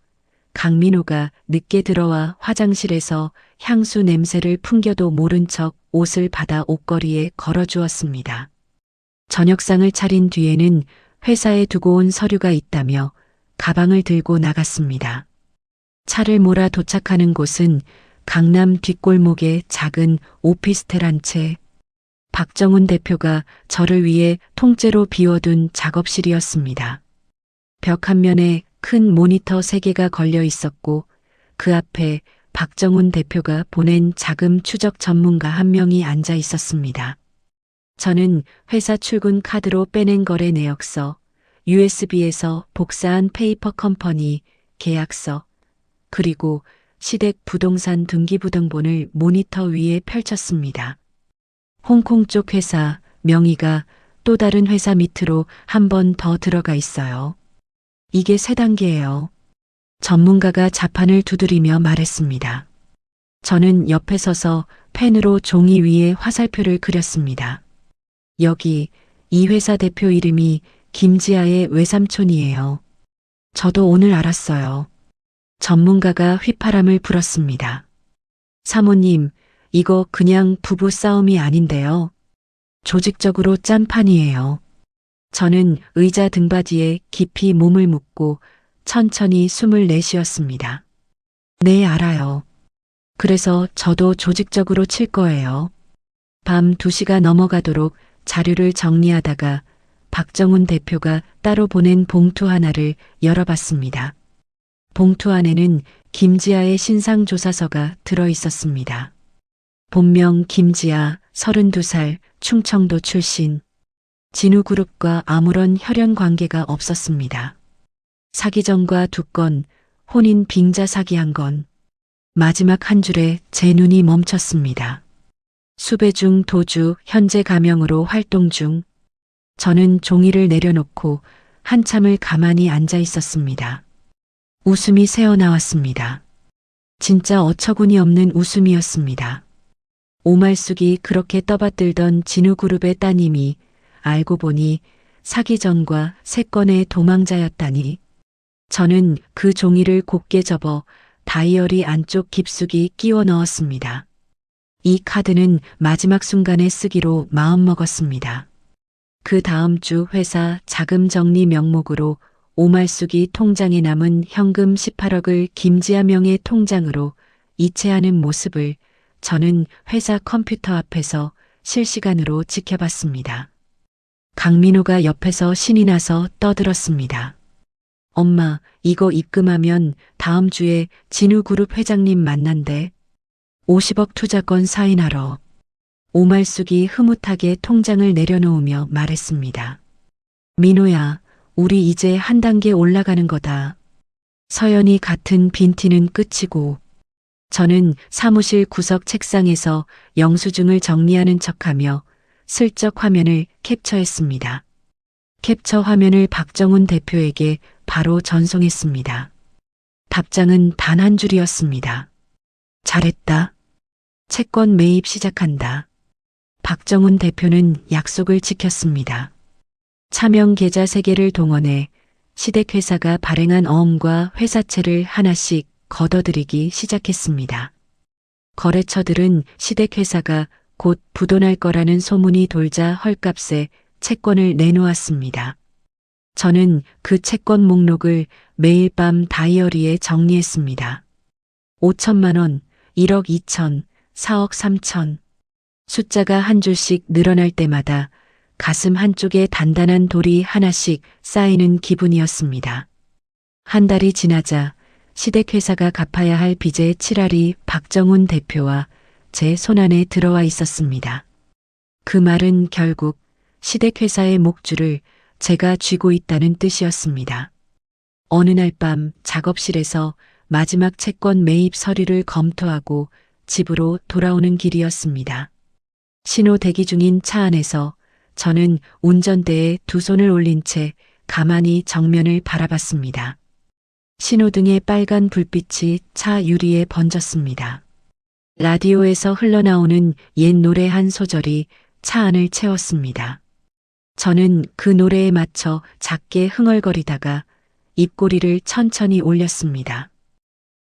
A: 강민호가 늦게 들어와 화장실에서 향수 냄새를 풍겨도 모른 척 옷을 받아 옷걸이에 걸어주었습니다. 저녁상을 차린 뒤에는 회사에 두고 온 서류가 있다며 가방을 들고 나갔습니다. 차를 몰아 도착하는 곳은 강남 뒷골목의 작은 오피스텔 한 채. 박정훈 대표가 저를 위해 통째로 비워둔 작업실이었습니다. 벽 한 면에 큰 모니터 3개가 걸려 있었고 그 앞에 박정훈 대표가 보낸 자금 추적 전문가 한 명이 앉아 있었습니다. 저는 회사 출근 카드로 빼낸 거래 내역서, USB에서 복사한 페이퍼 컴퍼니 계약서, 그리고 시댁 부동산 등기부등본을 모니터 위에 펼쳤습니다. 홍콩 쪽 회사 명의가 또 다른 회사 밑으로 한 번 더 들어가 있어요. 이게 3단계예요. 전문가가 자판을 두드리며 말했습니다. 저는 옆에 서서 펜으로 종이 위에 화살표를 그렸습니다. 여기 이 회사 대표 이름이 김지아의 외삼촌이에요. 저도 오늘 알았어요. 전문가가 휘파람을 불었습니다. 사모님, 이거 그냥 부부 싸움이 아닌데요. 조직적으로 짠 판이에요. 저는 의자 등받이에 깊이 몸을 묻고 천천히 숨을 내쉬었습니다. 네, 알아요. 그래서 저도 조직적으로 칠 거예요. 밤 2시가 넘어가도록 자료를 정리하다가 박정훈 대표가 따로 보낸 봉투 하나를 열어봤습니다. 봉투 안에는 김지아의 신상조사서가 들어 있었습니다. 본명 김지아, 32살, 충청도 출신. 진우그룹과 아무런 혈연 관계가 없었습니다. 사기전과 2건, 혼인 빙자 사기 1건. 마지막 한 줄에 제 눈이 멈췄습니다. 수배중 도주 현재 가명으로 활동 중. 저는 종이를 내려놓고 한참을 가만히 앉아 있었습니다. 웃음이 새어나왔습니다. 진짜 어처구니 없는 웃음이었습니다. 오말숙이 그렇게 떠받들던 진우그룹의 따님이 알고 보니 사기전과 3건의 도망자였다니. 저는 그 종이를 곱게 접어 다이어리 안쪽 깊숙이 끼워 넣었습니다. 이 카드는 마지막 순간에 쓰기로 마음먹었습니다. 그 다음 주 회사 자금 정리 명목으로 오말숙이 통장에 남은 현금 18억을 김지아 명의 통장으로 이체하는 모습을 저는 회사 컴퓨터 앞에서 실시간으로 지켜봤습니다. 강민호가 옆에서 신이 나서 떠들었습니다. 엄마, 이거 입금하면 다음 주에 진우그룹 회장님 만난대. 50억 투자권 사인하러. 오말숙이 흐뭇하게 통장을 내려놓으며 말했습니다. 민호야, 우리 이제 한 단계 올라가는 거다. 서연이 같은 빈티는 끝이고. 저는 사무실 구석 책상에서 영수증을 정리하는 척하며 슬쩍 화면을 캡처했습니다. 캡처 화면을 박정훈 대표에게 바로 전송했습니다. 답장은 단 한 줄이었습니다. 잘했다. 채권 매입 시작한다. 박정훈 대표는 약속을 지켰습니다. 차명 계좌 3개를 동원해 시댁회사가 발행한 어음과 회사채를 하나씩 걷어들이기 시작했습니다. 거래처들은 시댁회사가 곧 부도날 거라는 소문이 돌자 헐값에 채권을 내놓았습니다. 저는 그 채권 목록을 매일 밤 다이어리에 정리했습니다. 5천만 원, 1억 2천, 4억 3천. 숫자가 한 줄씩 늘어날 때마다 가슴 한쪽에 단단한 돌이 하나씩 쌓이는 기분이었습니다. 한 달이 지나자 시댁회사가 갚아야 할 빚의 7알이 박정훈 대표와 제 손안에 들어와 있었습니다. 그 말은 결국 시댁회사의 목줄을 제가 쥐고 있다는 뜻이었습니다. 어느 날 밤 작업실에서 마지막 채권 매입 서류를 검토하고 집으로 돌아오는 길이었습니다. 신호 대기 중인 차 안에서 저는 운전대에 2손을 올린 채 가만히 정면을 바라봤습니다. 신호등의 빨간 불빛이 차 유리에 번졌습니다. 라디오에서 흘러나오는 옛 노래 한 소절이 차 안을 채웠습니다. 저는 그 노래에 맞춰 작게 흥얼거리다가 입꼬리를 천천히 올렸습니다.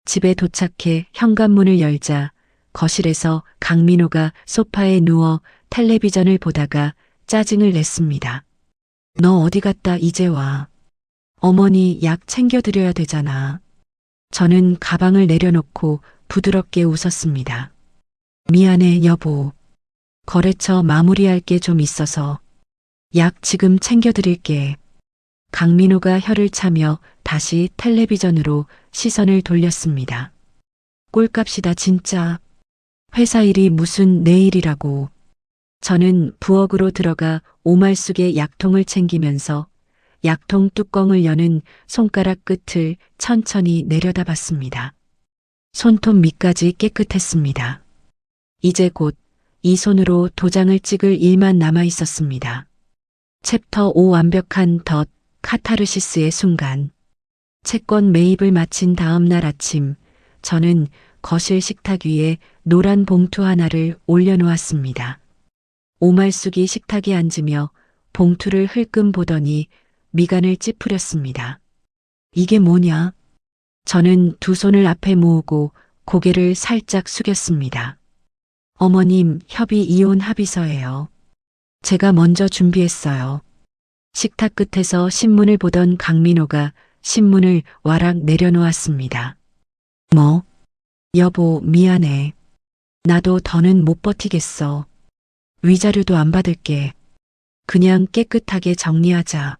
A: 집에 도착해 현관문을 열자 거실에서 강민호가 소파에 누워 텔레비전을 보다가 짜증을 냈습니다. 너 어디 갔다 이제 와. 어머니 약 챙겨드려야 되잖아. 저는 가방을 내려놓고 부드럽게 웃었습니다. 미안해 여보. 거래처 마무리할 게 좀 있어서. 약 지금 챙겨드릴게. 강민호가 혀를 차며 다시 텔레비전으로 시선을 돌렸습니다. 꼴값이다 진짜. 회사 일이 무슨 내일이라고. 저는 부엌으로 들어가 오말숙의 약통을 챙기면서 약통 뚜껑을 여는 손가락 끝을 천천히 내려다봤습니다. 손톱 밑까지 깨끗했습니다. 이제 곧 이 손으로 도장을 찍을 일만 남아 있었습니다. 챕터 5 완벽한 덧 카타르시스의 순간. 채권 매입을 마친 다음 날 아침, 저는 거실 식탁 위에 노란 봉투 하나를 올려놓았습니다. 오말숙이 식탁에 앉으며 봉투를 흘끔 보더니 미간을 찌푸렸습니다. 이게 뭐냐? 저는 2손을 앞에 모으고 고개를 살짝 숙였습니다. 어머님, 협의 이혼 합의서예요. 제가 먼저 준비했어요. 식탁 끝에서 신문을 보던 강민호가 신문을 와락 내려놓았습니다. 뭐? 여보, 미안해. 나도 더는 못 버티겠어. 위자료도 안 받을게. 그냥 깨끗하게 정리하자.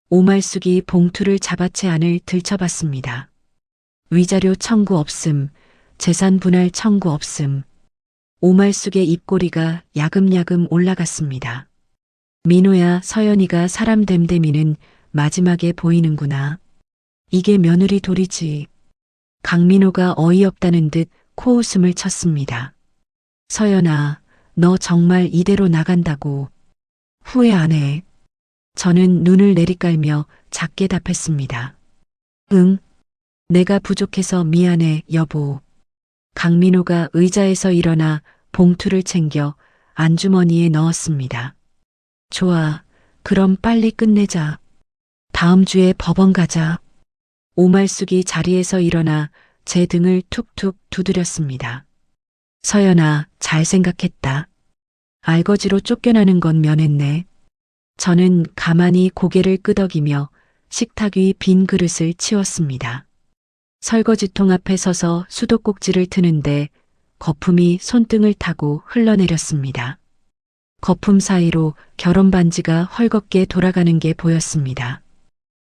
A: 오말숙이 봉투를 잡아채 안을 들춰봤습니다. 위자료 청구 없음, 재산 분할 청구 없음. 오말숙의 입꼬리가 야금야금 올라갔습니다. 민호야, 서연이가 사람 됨됨이는 마지막에 보이는구나. 이게 며느리 도리지. 강민호가 어이없다는 듯 코웃음을 쳤습니다. 서연아, 너 정말 이대로 나간다고. 후회 안 해. 저는 눈을 내리깔며 작게 답했습니다. 응. 내가 부족해서 미안해, 여보. 강민호가 의자에서 일어나 봉투를 챙겨 안주머니에 넣었습니다. 좋아. 그럼 빨리 끝내자. 다음 주에 법원 가자. 오말숙이 자리에서 일어나 제 등을 툭툭 두드렸습니다. 서연아, 잘 생각했다. 알거지로 쫓겨나는 건 면했네. 저는 가만히 고개를 끄덕이며 식탁 위 빈 그릇을 치웠습니다. 설거지통 앞에 서서 수도꼭지를 트는데 거품이 손등을 타고 흘러내렸습니다. 거품 사이로 결혼 반지가 헐겁게 돌아가는 게 보였습니다.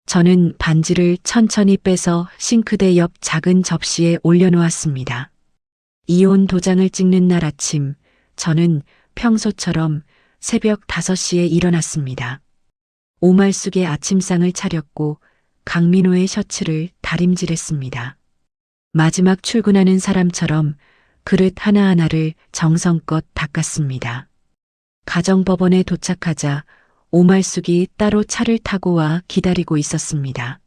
A: 저는 반지를 천천히 빼서 싱크대 옆 작은 접시에 올려놓았습니다. 이혼 도장을 찍는 날 아침, 저는 평소처럼 새벽 5시에 일어났습니다. 오말숙의 아침상을 차렸고 강민호의 셔츠를 다림질했습니다. 마지막 출근하는 사람처럼 그릇 하나하나를 정성껏 닦았습니다. 가정법원에 도착하자 오말숙이 따로 차를 타고 와 기다리고 있었습니다.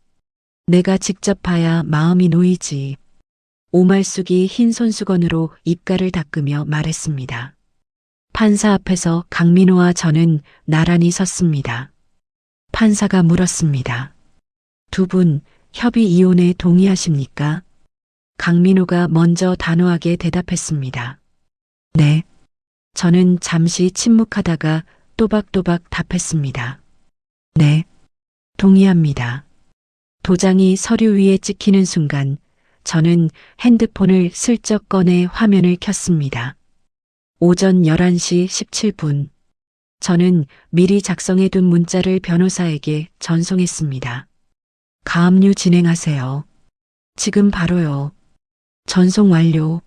A: 내가 직접 봐야 마음이 놓이지. 오말숙이 흰 손수건으로 입가를 닦으며 말했습니다. 판사 앞에서 강민호와 저는 나란히 섰습니다. 판사가 물었습니다. 두 분 협의 이혼에 동의하십니까? 강민호가 먼저 단호하게 대답했습니다. 네. 저는 잠시 침묵하다가 또박또박 답했습니다. 네. 동의합니다. 도장이 서류 위에 찍히는 순간 저는 핸드폰을 슬쩍 꺼내 화면을 켰습니다. 오전 11시 17분. 저는 미리 작성해둔 문자를 변호사에게 전송했습니다. 가압류 진행하세요. 지금 바로요. 전송 완료.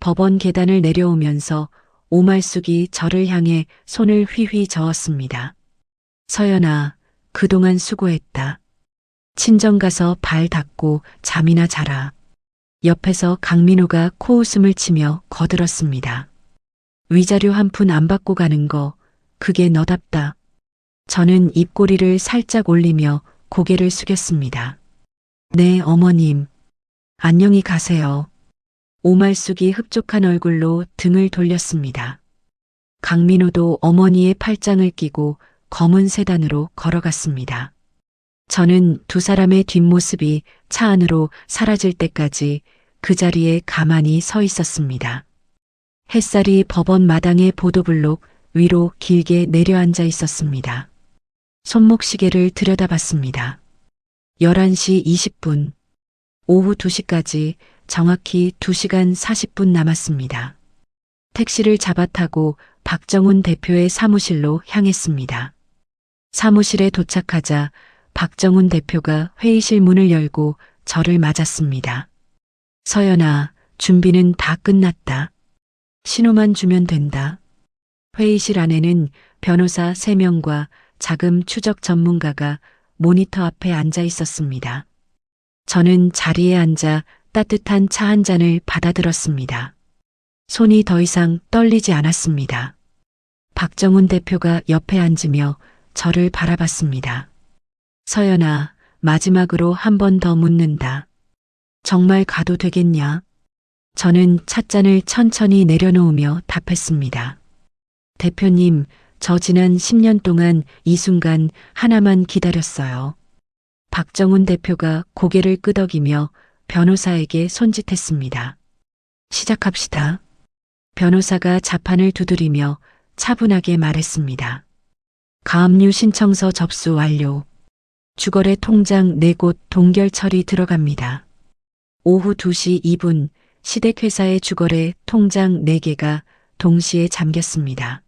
A: 법원 계단을 내려오면서 오말숙이 저를 향해 손을 휘휘 저었습니다. 서연아, 그동안 수고했다. 친정 가서 발 닦고 잠이나 자라. 옆에서 강민호가 코웃음을 치며 거들었습니다. 위자료 한 푼 안 받고 가는 거, 그게 너답다. 저는 입꼬리를 살짝 올리며 고개를 숙였습니다. 네, 어머님. 안녕히 가세요. 오말숙이 흡족한 얼굴로 등을 돌렸습니다. 강민호도 어머니의 팔짱을 끼고 검은 세단으로 걸어갔습니다. 저는 두 사람의 뒷모습이 차 안으로 사라질 때까지 그 자리에 가만히 서 있었습니다. 햇살이 법원 마당의 보도블록 위로 길게 내려앉아 있었습니다. 손목시계를 들여다봤습니다. 11시 20분. 오후 2시까지 정확히 2시간 40분 남았습니다. 택시를 잡아 타고 박정훈 대표의 사무실로 향했습니다. 사무실에 도착하자 박정훈 대표가 회의실 문을 열고 저를 맞았습니다. 서연아, 준비는 다 끝났다. 신호만 주면 된다. 회의실 안에는 변호사 3명과 자금 추적 전문가가 모니터 앞에 앉아 있었습니다. 저는 자리에 앉아 따뜻한 차 한 잔을 받아들었습니다. 손이 더 이상 떨리지 않았습니다. 박정훈 대표가 옆에 앉으며 저를 바라봤습니다. 서연아, 마지막으로 한 번 더 묻는다. 정말 가도 되겠냐? 저는 찻잔을 천천히 내려놓으며 답했습니다. 대표님, 저 지난 10년 동안 이 순간 하나만 기다렸어요. 박정훈 대표가 고개를 끄덕이며 변호사에게 손짓했습니다. 시작합시다. 변호사가 자판을 두드리며 차분하게 말했습니다. 가압류 신청서 접수 완료. 주거래 통장 4곳 동결 처리 들어갑니다. 오후 2시 2분 시댁회사의 주거래 통장 4개가 동시에 잠겼습니다.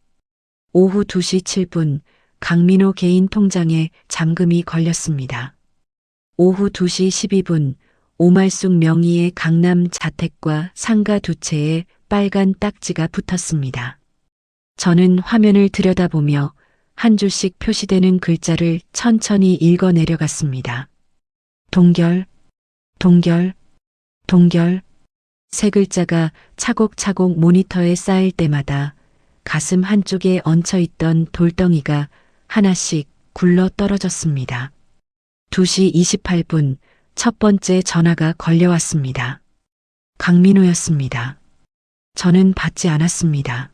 A: 오후 2시 7분 강민호 개인 통장에 잠금이 걸렸습니다. 오후 2시 12분 오말숙 명의의 강남 자택과 상가 두 채에 빨간 딱지가 붙었습니다. 저는 화면을 들여다보며 한 줄씩 표시되는 글자를 천천히 읽어 내려갔습니다. 동결, 동결, 동결. 세 글자가 차곡차곡 모니터에 쌓일 때마다 가슴 한쪽에 얹혀있던 돌덩이가 하나씩 굴러 떨어졌습니다. 2시 28분 첫 번째 전화가 걸려왔습니다. 강민호였습니다. 저는 받지 않았습니다.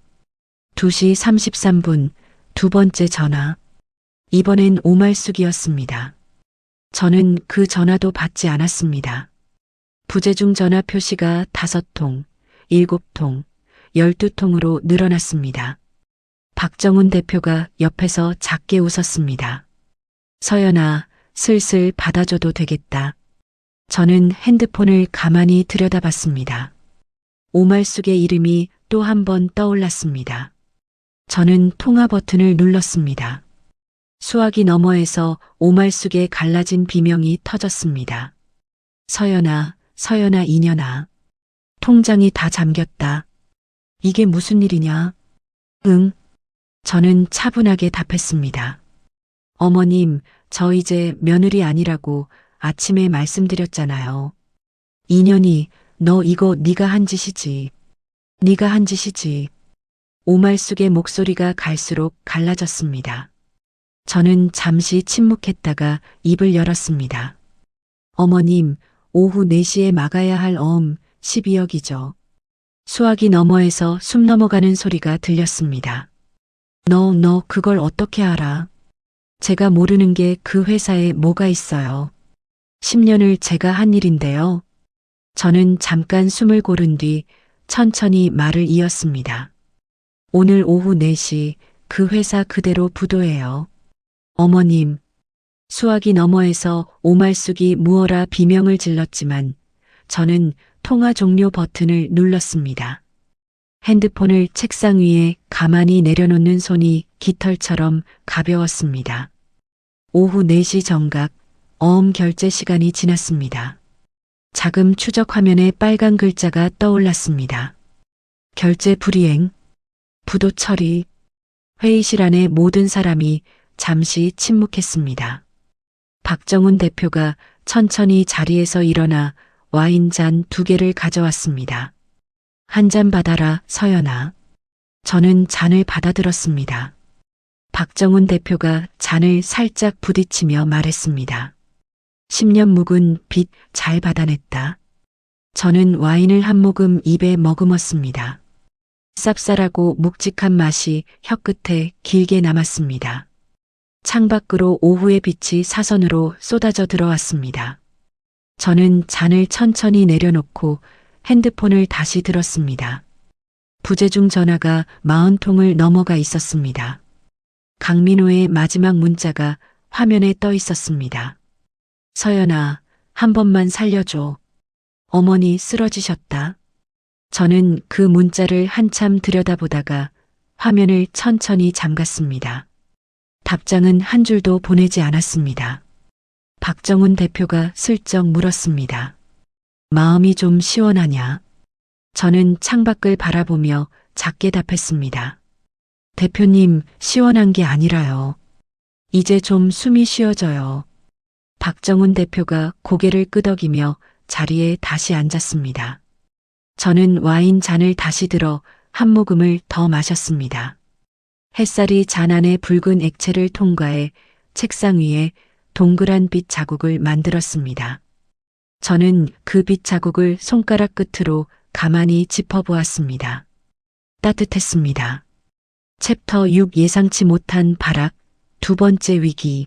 A: 2시 33분 두 번째 전화. 이번엔 오말숙이었습니다. 저는 그 전화도 받지 않았습니다. 부재중 전화 표시가 5통, 7통, 12통으로 늘어났습니다. 박정훈 대표가 옆에서 작게 웃었습니다. 서연아, 슬슬 받아줘도 되겠다. 저는 핸드폰을 가만히 들여다봤습니다. 오말숙의 이름이 또 한 번 떠올랐습니다. 저는 통화 버튼을 눌렀습니다. 수화기 너머에서 오말숙의 갈라진 비명이 터졌습니다. 서연아, 서연아 이년아. 통장이 다 잠겼다. 이게 무슨 일이냐? 응. 저는 차분하게 답했습니다. 어머님, 저 이제 며느리 아니라고 아침에 말씀드렸잖아요. 이년이, 너 이거 네가 한 짓이지. 네가 한 짓이지. 오말숙의 목소리가 갈수록 갈라졌습니다. 저는 잠시 침묵했다가 입을 열었습니다. 어머님, 오후 4시에 막아야 할 어음 12억이죠. 수화기 너머에서 숨 넘어가는 소리가 들렸습니다. 너 그걸 어떻게 알아? 제가 모르는 게 그 회사에 뭐가 있어요. 10년을 제가 한 일인데요. 저는 잠깐 숨을 고른 뒤 천천히 말을 이었습니다. 오늘 오후 4시 그 회사 그대로 부도예요. 어머님, 수화기 너머에서 오말숙이 무어라 비명을 질렀지만 저는 통화 종료 버튼을 눌렀습니다. 핸드폰을 책상 위에 가만히 내려놓는 손이 깃털처럼 가벼웠습니다. 오후 4시 정각, 어음 결제 시간이 지났습니다. 자금 추적 화면에 빨간 글자가 떠올랐습니다. 결제 불이행, 부도 처리. 회의실 안의 모든 사람이 잠시 침묵했습니다. 박정훈 대표가 천천히 자리에서 일어나 와인잔 2개를 가져왔습니다. 한 잔 받아라, 서연아. 저는 잔을 받아들었습니다. 박정훈 대표가 잔을 살짝 부딪히며 말했습니다. 10년 묵은 빚 잘 받아냈다. 저는 와인을 한 모금 입에 머금었습니다. 쌉쌀하고 묵직한 맛이 혀끝에 길게 남았습니다. 창밖으로 오후의 빛이 사선으로 쏟아져 들어왔습니다. 저는 잔을 천천히 내려놓고 핸드폰을 다시 들었습니다. 부재중 전화가 40통을 넘어가 있었습니다. 강민호의 마지막 문자가 화면에 떠 있었습니다. 서연아, 한 번만 살려줘. 어머니 쓰러지셨다. 저는 그 문자를 한참 들여다보다가 화면을 천천히 잠갔습니다. 답장은 한 줄도 보내지 않았습니다. 박정훈 대표가 슬쩍 물었습니다. 마음이 좀 시원하냐? 저는 창밖을 바라보며 작게 답했습니다. 대표님, 시원한 게 아니라요. 이제 좀 숨이 쉬어져요. 박정훈 대표가 고개를 끄덕이며 자리에 다시 앉았습니다. 저는 와인 잔을 다시 들어 한 모금을 더 마셨습니다. 햇살이 잔 안의 붉은 액체를 통과해 책상 위에 동그란 빛 자국을 만들었습니다. 저는 그 빛 자국을 손가락 끝으로 가만히 짚어보았습니다. 따뜻했습니다. 챕터 6 예상치 못한 발악, 두 번째 위기.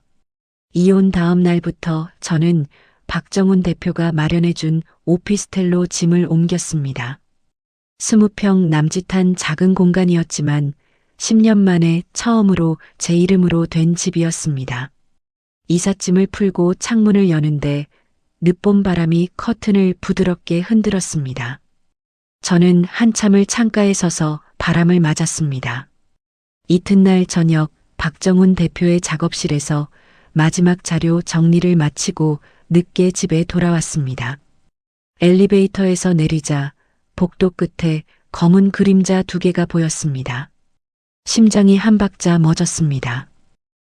A: 이혼 다음 날부터 저는 박정훈 대표가 마련해준 오피스텔로 짐을 옮겼습니다. 20평 남짓한 작은 공간이었지만 10년 만에 처음으로 제 이름으로 된 집이었습니다. 이삿짐을 풀고 창문을 여는데 늦봄 바람이 커튼을 부드럽게 흔들었습니다. 저는 한참을 창가에 서서 바람을 맞았습니다. 이튿날 저녁 박정훈 대표의 작업실에서 마지막 자료 정리를 마치고 늦게 집에 돌아왔습니다. 엘리베이터에서 내리자 복도 끝에 검은 그림자 두 개가 보였습니다. 심장이 한 박자 멎었습니다.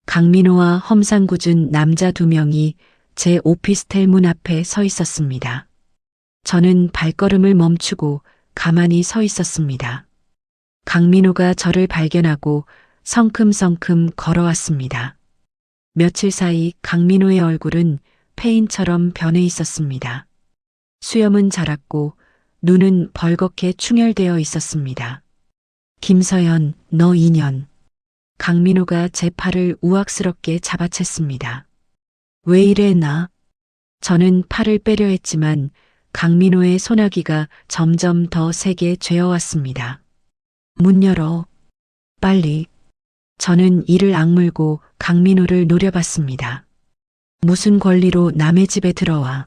A: 강민호와 험상궂은 남자 두 명이 제 오피스텔 문 앞에 서 있었습니다. 저는 발걸음을 멈추고 가만히 서 있었습니다. 강민호가 저를 발견하고 성큼성큼 걸어왔습니다. 며칠 사이 강민호의 얼굴은 페인처럼 변해 있었습니다. 수염은 자랐고 눈은 벌겋게 충혈되어 있었습니다. 김서연, 너 인연. 강민호가 제 팔을 우악스럽게 잡아챘습니다. 왜 이래 나? 저는 팔을 빼려 했지만 강민호의 소나기가 점점 더 세게 죄어왔습니다. 문 열어. 빨리. 저는 이를 악물고 강민호를 노려봤습니다. 무슨 권리로 남의 집에 들어와.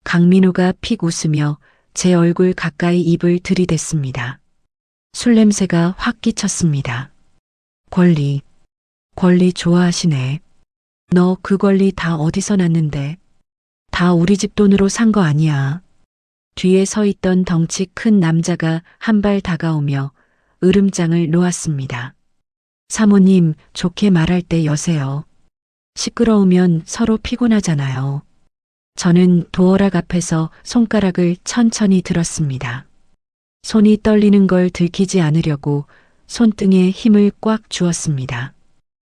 A: 강민호가 픽 웃으며 제 얼굴 가까이 입을 들이댔습니다. 술 냄새가 확 끼쳤습니다. 권리 좋아하시네. 너 그 권리 다 어디서 났는데? 다 우리 집 돈으로 산 거 아니야. 뒤에 서 있던 덩치 큰 남자가 한 발 다가오며 으름장을 놓았습니다. 사모님, 좋게 말할 때 여세요. 시끄러우면 서로 피곤하잖아요. 저는 도어락 앞에서 손가락을 천천히 들었습니다. 손이 떨리는 걸 들키지 않으려고 손등에 힘을 꽉 주었습니다.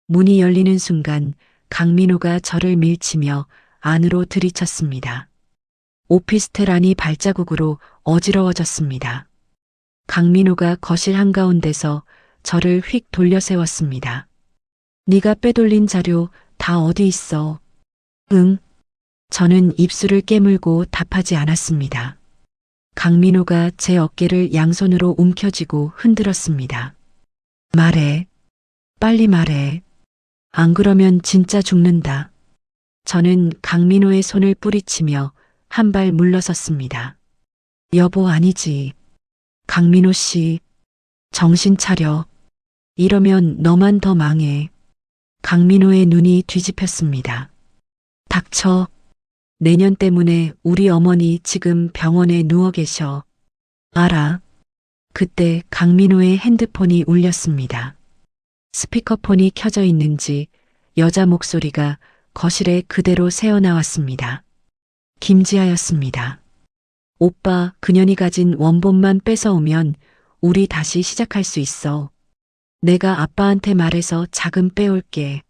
A: 문이 열리는 순간 강민호가 저를 밀치며 안으로 들이쳤습니다. 오피스텔 안이 발자국으로 어지러워졌습니다. 강민호가 거실 한가운데서 저를 휙 돌려 세웠습니다. 네가 빼돌린 자료 다 어디 있어? 응. 저는 입술을 깨물고 답하지 않았습니다. 강민호가 제 어깨를 양손으로 움켜쥐고 흔들었습니다. 말해. 빨리 말해. 안 그러면 진짜 죽는다. 저는 강민호의 손을 뿌리치며 한 발 물러섰습니다. 여보 아니지. 강민호 씨. 정신 차려. 이러면 너만 더 망해. 강민호의 눈이 뒤집혔습니다. 닥쳐. 내년 때문에 우리 어머니 지금 병원에 누워 계셔. 알아. 그때 강민호의 핸드폰이 울렸습니다. 스피커폰이 켜져 있는지 여자 목소리가 거실에 그대로 새어나왔습니다. 김지아였습니다. 오빠, 그년이 가진 원본만 뺏어오면 우리 다시 시작할 수 있어. 내가 아빠한테 말해서 자금 빼올게.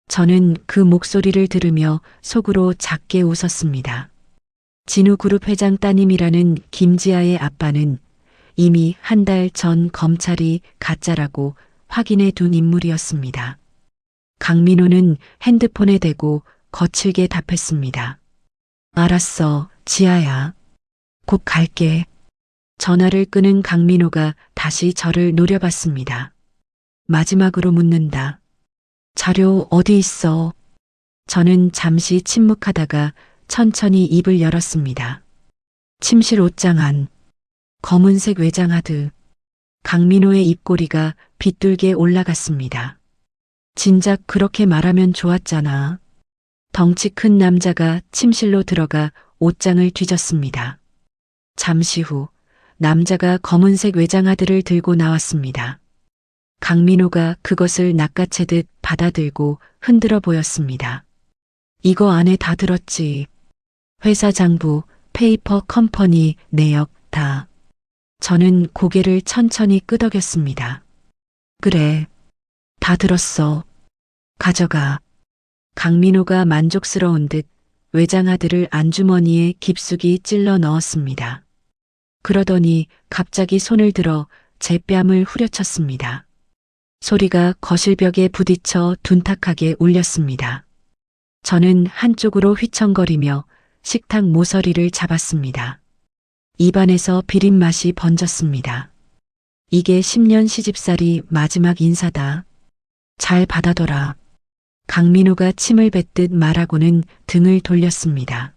A: 저는 그 목소리를 들으며 속으로 작게 웃었습니다. 진우그룹 회장 따님이라는 김지아의 아빠는 이미 한 달 전 검찰이 가짜라고 확인해 둔 인물이었습니다. 강민호는 핸드폰에 대고 거칠게 답했습니다. 알았어, 지아야. 곧 갈게. 전화를 끄는 강민호가 다시 저를 노려봤습니다. 마지막으로 묻는다. 자료 어디 있어? 저는 잠시 침묵하다가 천천히 입을 열었습니다. 침실 옷장 안. 검은색 외장하드. 강민호의 입꼬리가 빗둘게 올라갔습니다. 진작 그렇게 말하면 좋았잖아. 덩치 큰 남자가 침실로 들어가 옷장을 뒤졌습니다. 잠시 후 남자가 검은색 외장하드를 들고 나왔습니다. 강민호가 그것을 낚아채듯 받아들고 흔들어 보였습니다. 이거 안에 다 들었지. 회사 장부, 페이퍼 컴퍼니, 내역 다. 저는 고개를 천천히 끄덕였습니다. 그래. 다 들었어. 가져가. 강민호가 만족스러운 듯 외장하드를 안주머니에 깊숙이 찔러 넣었습니다. 그러더니 갑자기 손을 들어 제 뺨을 후려쳤습니다. 소리가 거실벽에 부딪혀 둔탁하게 울렸습니다. 저는 한쪽으로 휘청거리며 식탁 모서리를 잡았습니다. 입안에서 비린 맛이 번졌습니다. 이게 10년 시집살이 마지막 인사다. 잘 받아둬라. 강민호가 침을 뱉듯 말하고는 등을 돌렸습니다.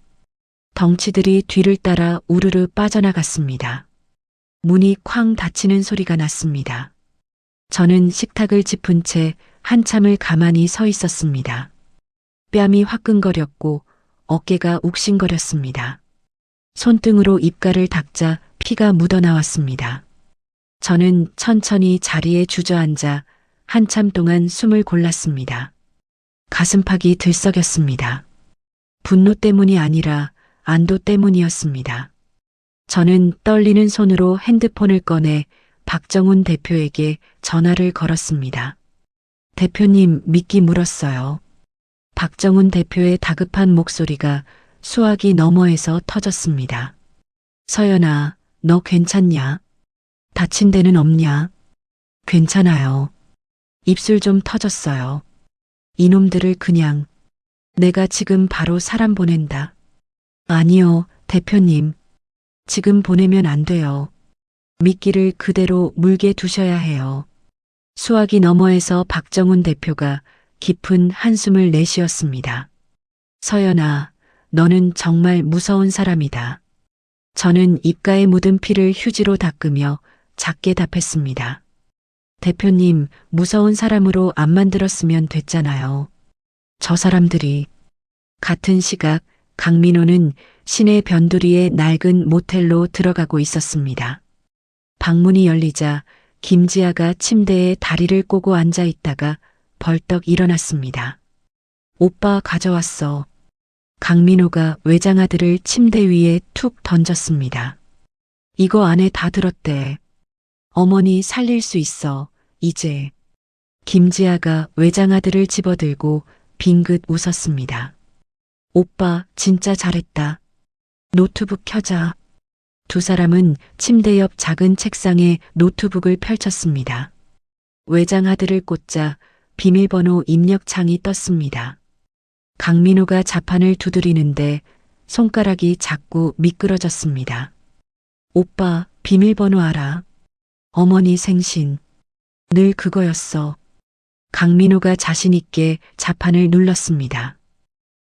A: 덩치들이 뒤를 따라 우르르 빠져나갔습니다. 문이 쾅 닫히는 소리가 났습니다. 저는 식탁을 짚은 채 한참을 가만히 서 있었습니다. 뺨이 화끈거렸고 어깨가 욱신거렸습니다. 손등으로 입가를 닦자 피가 묻어나왔습니다. 저는 천천히 자리에 주저앉아 한참 동안 숨을 골랐습니다. 가슴팍이 들썩였습니다. 분노 때문이 아니라 안도 때문이었습니다. 저는 떨리는 손으로 핸드폰을 꺼내 박정훈 대표에게 전화를 걸었습니다. 대표님, 믿기 물었어요. 박정훈 대표의 다급한 목소리가 수화기 너머에서 터졌습니다. 서연아, 너 괜찮냐? 다친 데는 없냐? 괜찮아요. 입술 좀 터졌어요. 이놈들을 그냥. 내가 지금 바로 사람 보낸다. 아니요, 대표님. 지금 보내면 안 돼요. 미끼를 그대로 물게 두셔야 해요. 수화기 너머에서 박정훈 대표가 깊은 한숨을 내쉬었습니다. 서연아, 너는 정말 무서운 사람이다. 저는 입가에 묻은 피를 휴지로 닦으며 작게 답했습니다. 대표님, 무서운 사람으로 안 만들었으면 됐잖아요. 저 사람들이. 같은 시각 강민호는 시내 변두리의 낡은 모텔로 들어가고 있었습니다. 방문이 열리자 김지아가 침대에 다리를 꼬고 앉아 있다가 벌떡 일어났습니다. 오빠 가져왔어. 강민호가 외장하드를 침대 위에 툭 던졌습니다. 이거 안에 다 들었대. 어머니 살릴 수 있어, 이제. 김지아가 외장하드를 집어들고 빙긋 웃었습니다. 오빠 진짜 잘했다. 노트북 켜자. 두 사람은 침대 옆 작은 책상에 노트북을 펼쳤습니다. 외장하드를 꽂자 비밀번호 입력창이 떴습니다. 강민호가 자판을 두드리는데 손가락이 자꾸 미끄러졌습니다. 오빠, 비밀번호 알아? 어머니 생신. 늘 그거였어. 강민호가 자신있게 자판을 눌렀습니다.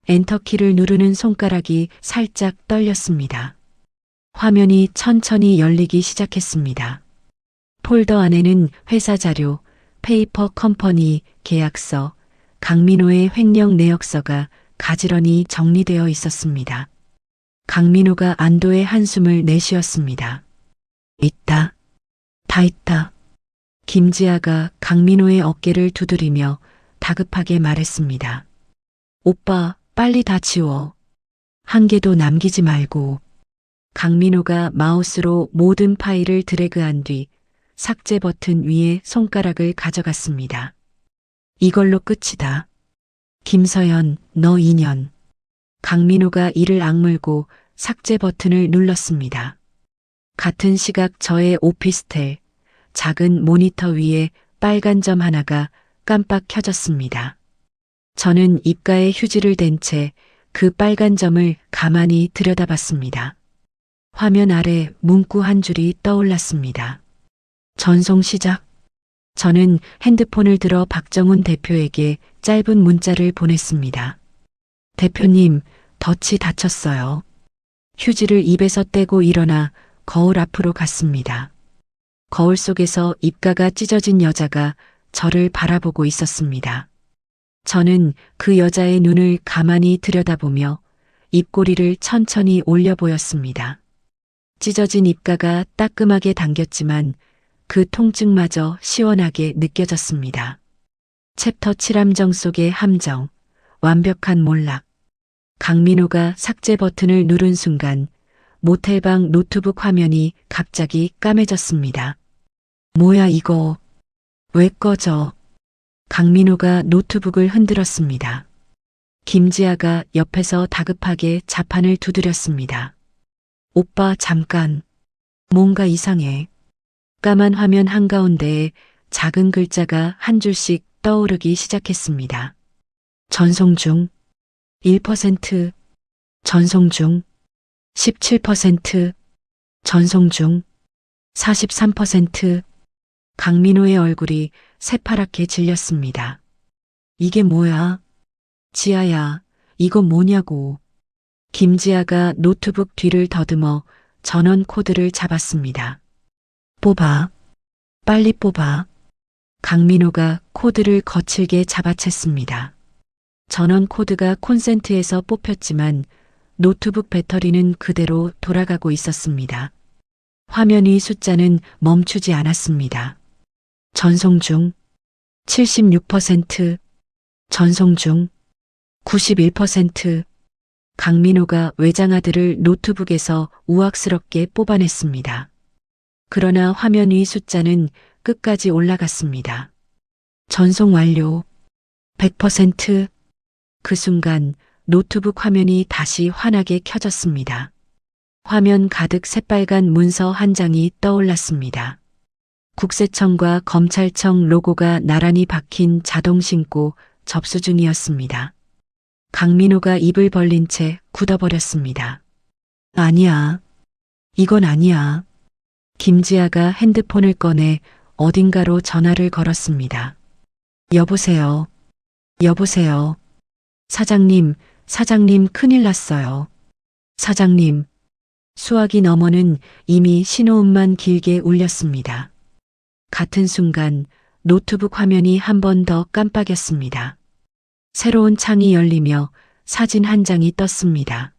A: 엔터키를 누르는 손가락이 살짝 떨렸습니다. 화면이 천천히 열리기 시작했습니다. 폴더 안에는 회사 자료, 페이퍼 컴퍼니 계약서, 강민호의 횡령 내역서가 가지런히 정리되어 있었습니다. 강민호가 안도의 한숨을 내쉬었습니다. 있다. 다 있다. 김지아가 강민호의 어깨를 두드리며 다급하게 말했습니다. 오빠, 빨리 다 지워. 한 개도 남기지 말고. 강민호가 마우스로 모든 파일을 드래그한 뒤 삭제 버튼 위에 손가락을 가져갔습니다. 이걸로 끝이다. 김서연, 너 2년. 강민호가 이를 악물고 삭제 버튼을 눌렀습니다. 같은 시각 저의 오피스텔, 작은 모니터 위에 빨간 점 하나가 깜빡 켜졌습니다. 저는 입가에 휴지를 댄 채 그 빨간 점을 가만히 들여다봤습니다. 화면 아래 문구 한 줄이 떠올랐습니다. 전송 시작. 저는 핸드폰을 들어 박정훈 대표에게 짧은 문자를 보냈습니다. 대표님, 덫이 닫혔어요. 휴지를 입에서 떼고 일어나 거울 앞으로 갔습니다. 거울 속에서 입가가 찢어진 여자가 저를 바라보고 있었습니다. 저는 그 여자의 눈을 가만히 들여다보며 입꼬리를 천천히 올려 보였습니다. 찢어진 입가가 따끔하게 당겼지만 그 통증마저 시원하게 느껴졌습니다. 챕터 7함정 속의 함정, 완벽한 몰락. 강민호가 삭제 버튼을 누른 순간 모텔방 노트북 화면이 갑자기 까매졌습니다. 뭐야 이거? 왜 꺼져? 강민호가 노트북을 흔들었습니다. 김지아가 옆에서 다급하게 자판을 두드렸습니다. 오빠 잠깐. 뭔가 이상해. 까만 화면 한가운데에 작은 글자가 한 줄씩 떠오르기 시작했습니다. 전송 중. 1%. 전송 중. 17%. 전송 중. 43%. 강민호의 얼굴이 새파랗게 질렸습니다. 이게 뭐야? 지아야, 이거 뭐냐고. 김지아가 노트북 뒤를 더듬어 전원 코드를 잡았습니다. 뽑아. 빨리 뽑아. 강민호가 코드를 거칠게 잡아챘습니다. 전원 코드가 콘센트에서 뽑혔지만 노트북 배터리는 그대로 돌아가고 있었습니다. 화면 위 숫자는 멈추지 않았습니다. 전송 중 76%, 전송 중 91%. 강민호가 외장하드를 노트북에서 우악스럽게 뽑아냈습니다. 그러나 화면 위 숫자는 끝까지 올라갔습니다. 전송 완료 100%. 그 순간 노트북 화면이 다시 환하게 켜졌습니다. 화면 가득 새빨간 문서 한 장이 떠올랐습니다. 국세청과 검찰청 로고가 나란히 박힌 자동 신고 접수 중이었습니다. 강민호가 입을 벌린 채 굳어버렸습니다. 아니야. 이건 아니야. 김지아가 핸드폰을 꺼내 어딘가로 전화를 걸었습니다. 여보세요. 여보세요. 사장님, 사장님 큰일 났어요. 사장님. 수화기 너머는 이미 신호음만 길게 울렸습니다. 같은 순간 노트북 화면이 한 번 더 깜빡였습니다. 새로운 창이 열리며 사진 한 장이 떴습니다.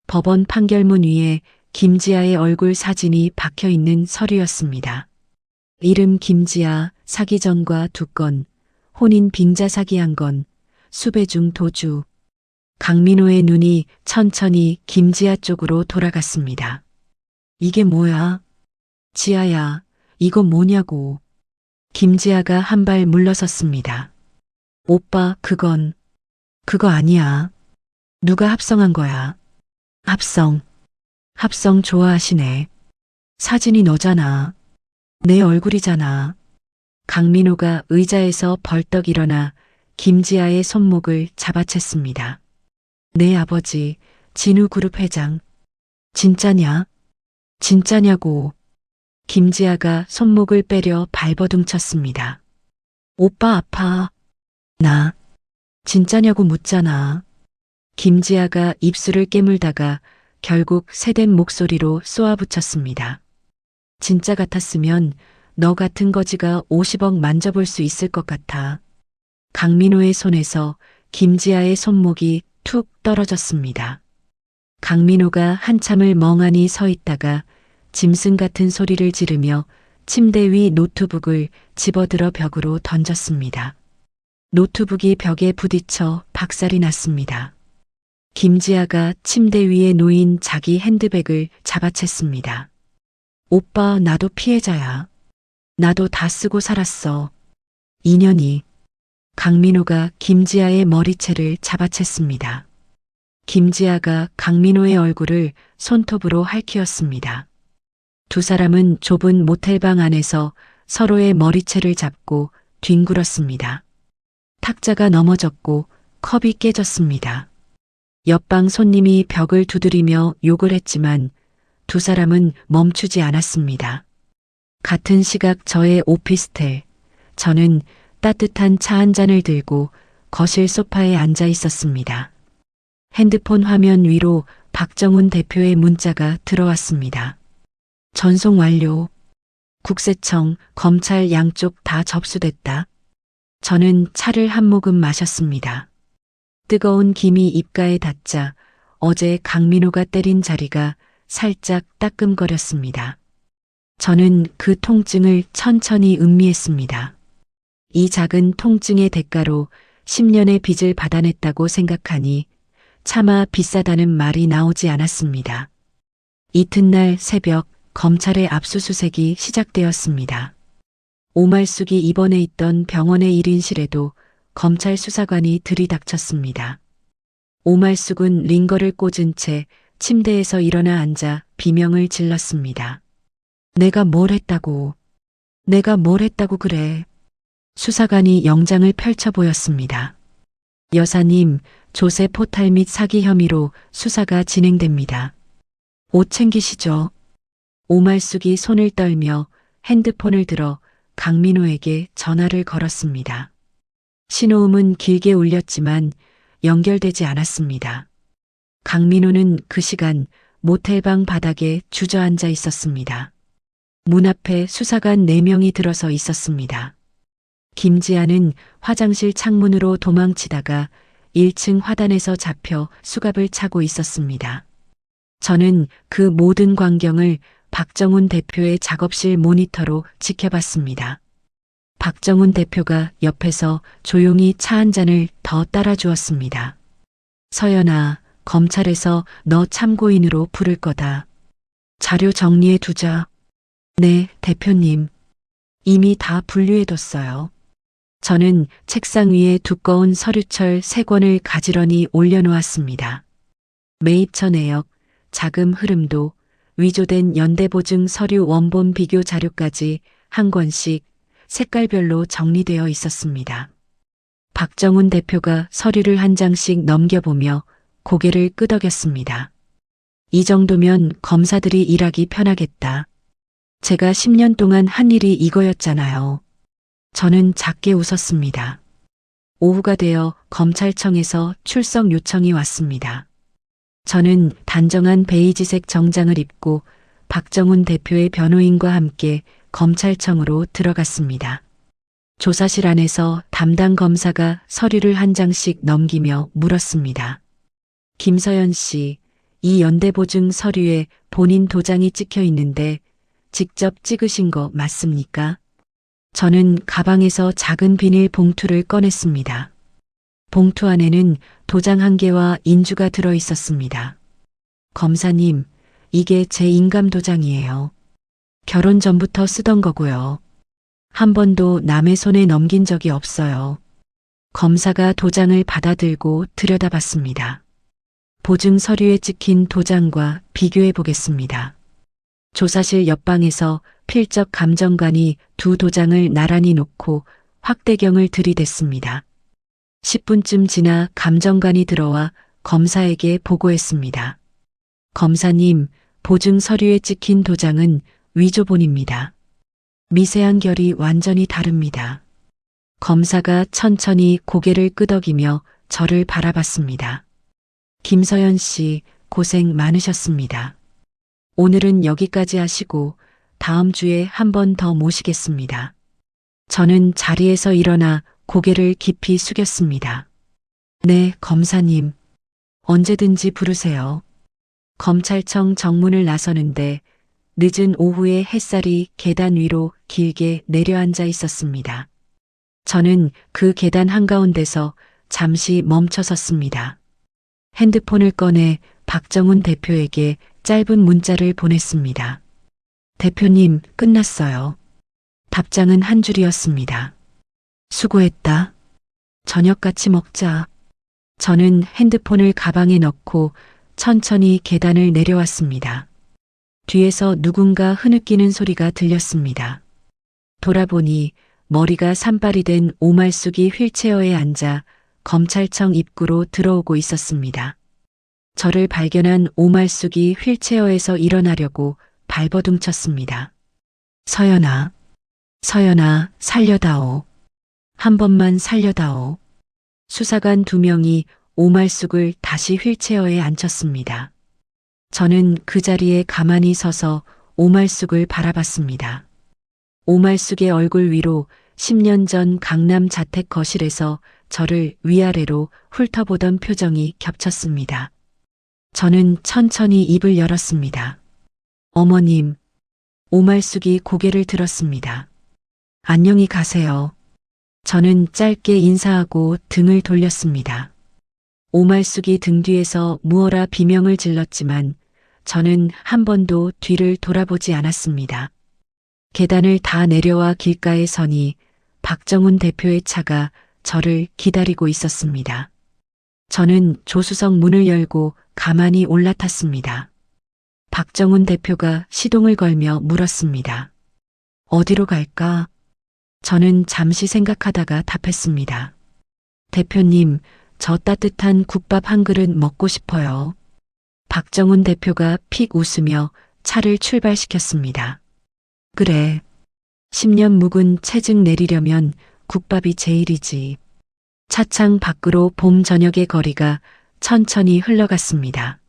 A: 법원 판결문 위에 김지아의 얼굴 사진이 박혀 있는 서류였습니다. 이름 김지아, 사기 전과 2건, 혼인 빙자 사기 1건, 수배중 도주. 강민호의 눈이 천천히 김지아 쪽으로 돌아갔습니다. 이게 뭐야? 지아야, 이거 뭐냐고. 김지아가 한 발 물러섰습니다. 오빠, 그거 아니야. 누가 합성한 거야? 합성 좋아하시네. 사진이 너잖아. 내 얼굴이잖아. 강민호가 의자에서 벌떡 일어나 김지아의 손목을 잡아챘습니다. 내 아버지, 진우그룹 회장. 진짜냐? 진짜냐고. 김지아가 손목을 빼려 발버둥 쳤습니다. 오빠 아파. 나 진짜냐고 묻잖아. 김지아가 입술을 깨물다가 결국 새된 목소리로 쏘아붙였습니다. 진짜 같았으면 너 같은 거지가 50억 만져볼 수 있을 것 같아. 강민호의 손에서 김지아의 손목이 툭 떨어졌습니다. 강민호가 한참을 멍하니 서 있다가 짐승 같은 소리를 지르며 침대 위 노트북을 집어들어 벽으로 던졌습니다. 노트북이 벽에 부딪혀 박살이 났습니다. 김지아가 침대 위에 놓인 자기 핸드백을 잡아챘습니다. 오빠, 나도 피해자야. 나도 다 쓰고 살았어. 인연이. 강민호가 김지아의 머리채를 잡아챘습니다. 김지아가 강민호의 얼굴을 손톱으로 핥히었습니다. 두 사람은 좁은 모텔방 안에서 서로의 머리채를 잡고 뒹굴었습니다. 탁자가 넘어졌고 컵이 깨졌습니다. 옆방 손님이 벽을 두드리며 욕을 했지만 두 사람은 멈추지 않았습니다. 같은 시각 저의 오피스텔. 저는 따뜻한 차 한 잔을 들고 거실 소파에 앉아 있었습니다. 핸드폰 화면 위로 박정훈 대표의 문자가 들어왔습니다. 전송 완료. 국세청, 검찰 양쪽 다 접수됐다. 저는 차를 한 모금 마셨습니다. 뜨거운 김이 입가에 닿자 어제 강민호가 때린 자리가 살짝 따끔거렸습니다. 저는 그 통증을 천천히 음미했습니다. 이 작은 통증의 대가로 10년의 빚을 받아냈다고 생각하니 차마 비싸다는 말이 나오지 않았습니다. 이튿날 새벽 검찰의 압수수색이 시작되었습니다. 오말숙이 입원해 있던 병원의 1인실에도 검찰 수사관이 들이닥쳤습니다. 오말숙은 링거를 꽂은 채 침대에서 일어나 앉아 비명을 질렀습니다. 내가 뭘 했다고 그래. 수사관이 영장을 펼쳐 보였습니다. 여사님, 조세 포탈 및 사기 혐의로 수사가 진행됩니다. 옷 챙기시죠. 오말숙이 손을 떨며 핸드폰을 들어 강민호에게 전화를 걸었습니다. 신호음은 길게 울렸지만 연결되지 않았습니다. 강민호는 그 시간 모텔방 바닥에 주저앉아 있었습니다. 문 앞에 수사관 4명이 들어서 있었습니다. 김지아는 화장실 창문으로 도망치다가 1층 화단에서 잡혀 수갑을 차고 있었습니다. 저는 그 모든 광경을 박정훈 대표의 작업실 모니터로 지켜봤습니다. 박정훈 대표가 옆에서 조용히 차 한 잔을 더 따라주었습니다. 서연아, 검찰에서 너 참고인으로 부를 거다. 자료 정리해 두자. 네, 대표님. 이미 다 분류해뒀어요. 저는 책상 위에 두꺼운 서류철 3권을 가지런히 올려놓았습니다. 매입처 내역, 자금 흐름도, 위조된 연대보증 서류 원본 비교 자료까지 한 권씩 색깔별로 정리되어 있었습니다. 박정훈 대표가 서류를 한 장씩 넘겨보며 고개를 끄덕였습니다. 이 정도면 검사들이 일하기 편하겠다. 제가 10년 동안 한 일이 이거였잖아요. 저는 작게 웃었습니다. 오후가 되어 검찰청에서 출석 요청이 왔습니다. 저는 단정한 베이지색 정장을 입고 박정훈 대표의 변호인과 함께 검찰청으로 들어갔습니다. 조사실 안에서 담당 검사가 서류를 한 장씩 넘기며 물었습니다. 김서연 씨, 이 연대보증 서류에 본인 도장이 찍혀 있는데 직접 찍으신 거 맞습니까? 저는 가방에서 작은 비닐 봉투를 꺼냈습니다. 봉투 안에는 도장 1개와 인주가 들어 있었습니다. 검사님, 이게 제 인감 도장이에요. 결혼 전부터 쓰던 거고요. 한 번도 남의 손에 넘긴 적이 없어요. 검사가 도장을 받아들고 들여다봤습니다. 보증 서류에 찍힌 도장과 비교해 보겠습니다. 조사실 옆방에서 필적 감정관이 2 도장을 나란히 놓고 확대경을 들이댔습니다. 10분쯤 지나 감정관이 들어와 검사에게 보고했습니다. 검사님, 보증 서류에 찍힌 도장은 위조본입니다. 미세한 결이 완전히 다릅니다. 검사가 천천히 고개를 끄덕이며 저를 바라봤습니다. 김서연 씨, 고생 많으셨습니다. 오늘은 여기까지 하시고 다음 주에 한 번 더 모시겠습니다. 저는 자리에서 일어나 고개를 깊이 숙였습니다. 네, 검사님. 언제든지 부르세요. 검찰청 정문을 나서는데 늦은 오후에 햇살이 계단 위로 길게 내려앉아 있었습니다. 저는 그 계단 한가운데서 잠시 멈춰 섰습니다. 핸드폰을 꺼내 박정훈 대표에게 짧은 문자를 보냈습니다. 대표님, 끝났어요. 답장은 한 줄이었습니다. 수고했다. 저녁 같이 먹자. 저는 핸드폰을 가방에 넣고 천천히 계단을 내려왔습니다. 뒤에서 누군가 흐느끼는 소리가 들렸습니다. 돌아보니 머리가 산발이 된 오말숙이 휠체어에 앉아 검찰청 입구로 들어오고 있었습니다. 저를 발견한 오말숙이 휠체어에서 일어나려고 발버둥 쳤습니다. 서연아, 서연아, 살려다오. 한 번만 살려다오. 수사관 2명이 오말숙을 다시 휠체어에 앉혔습니다. 저는 그 자리에 가만히 서서 오말숙을 바라봤습니다. 오말숙의 얼굴 위로 10년 전 강남 자택 거실에서 저를 위아래로 훑어보던 표정이 겹쳤습니다. 저는 천천히 입을 열었습니다. 어머님, 오말숙이 고개를 들었습니다. 안녕히 가세요. 저는 짧게 인사하고 등을 돌렸습니다. 오말숙이 등 뒤에서 무어라 비명을 질렀지만 저는 한 번도 뒤를 돌아보지 않았습니다. 계단을 다 내려와 길가에 서니 박정훈 대표의 차가 저를 기다리고 있었습니다. 저는 조수석 문을 열고 가만히 올라탔습니다. 박정훈 대표가 시동을 걸며 물었습니다. 어디로 갈까? 저는 잠시 생각하다가 답했습니다. 대표님, 저 따뜻한 국밥 한 그릇 먹고 싶어요. 박정훈 대표가 픽 웃으며 차를 출발시켰습니다. 그래. 10년 묵은 체증 내리려면 국밥이 제일이지. 차창 밖으로 봄 저녁의 거리가 천천히 흘러갔습니다.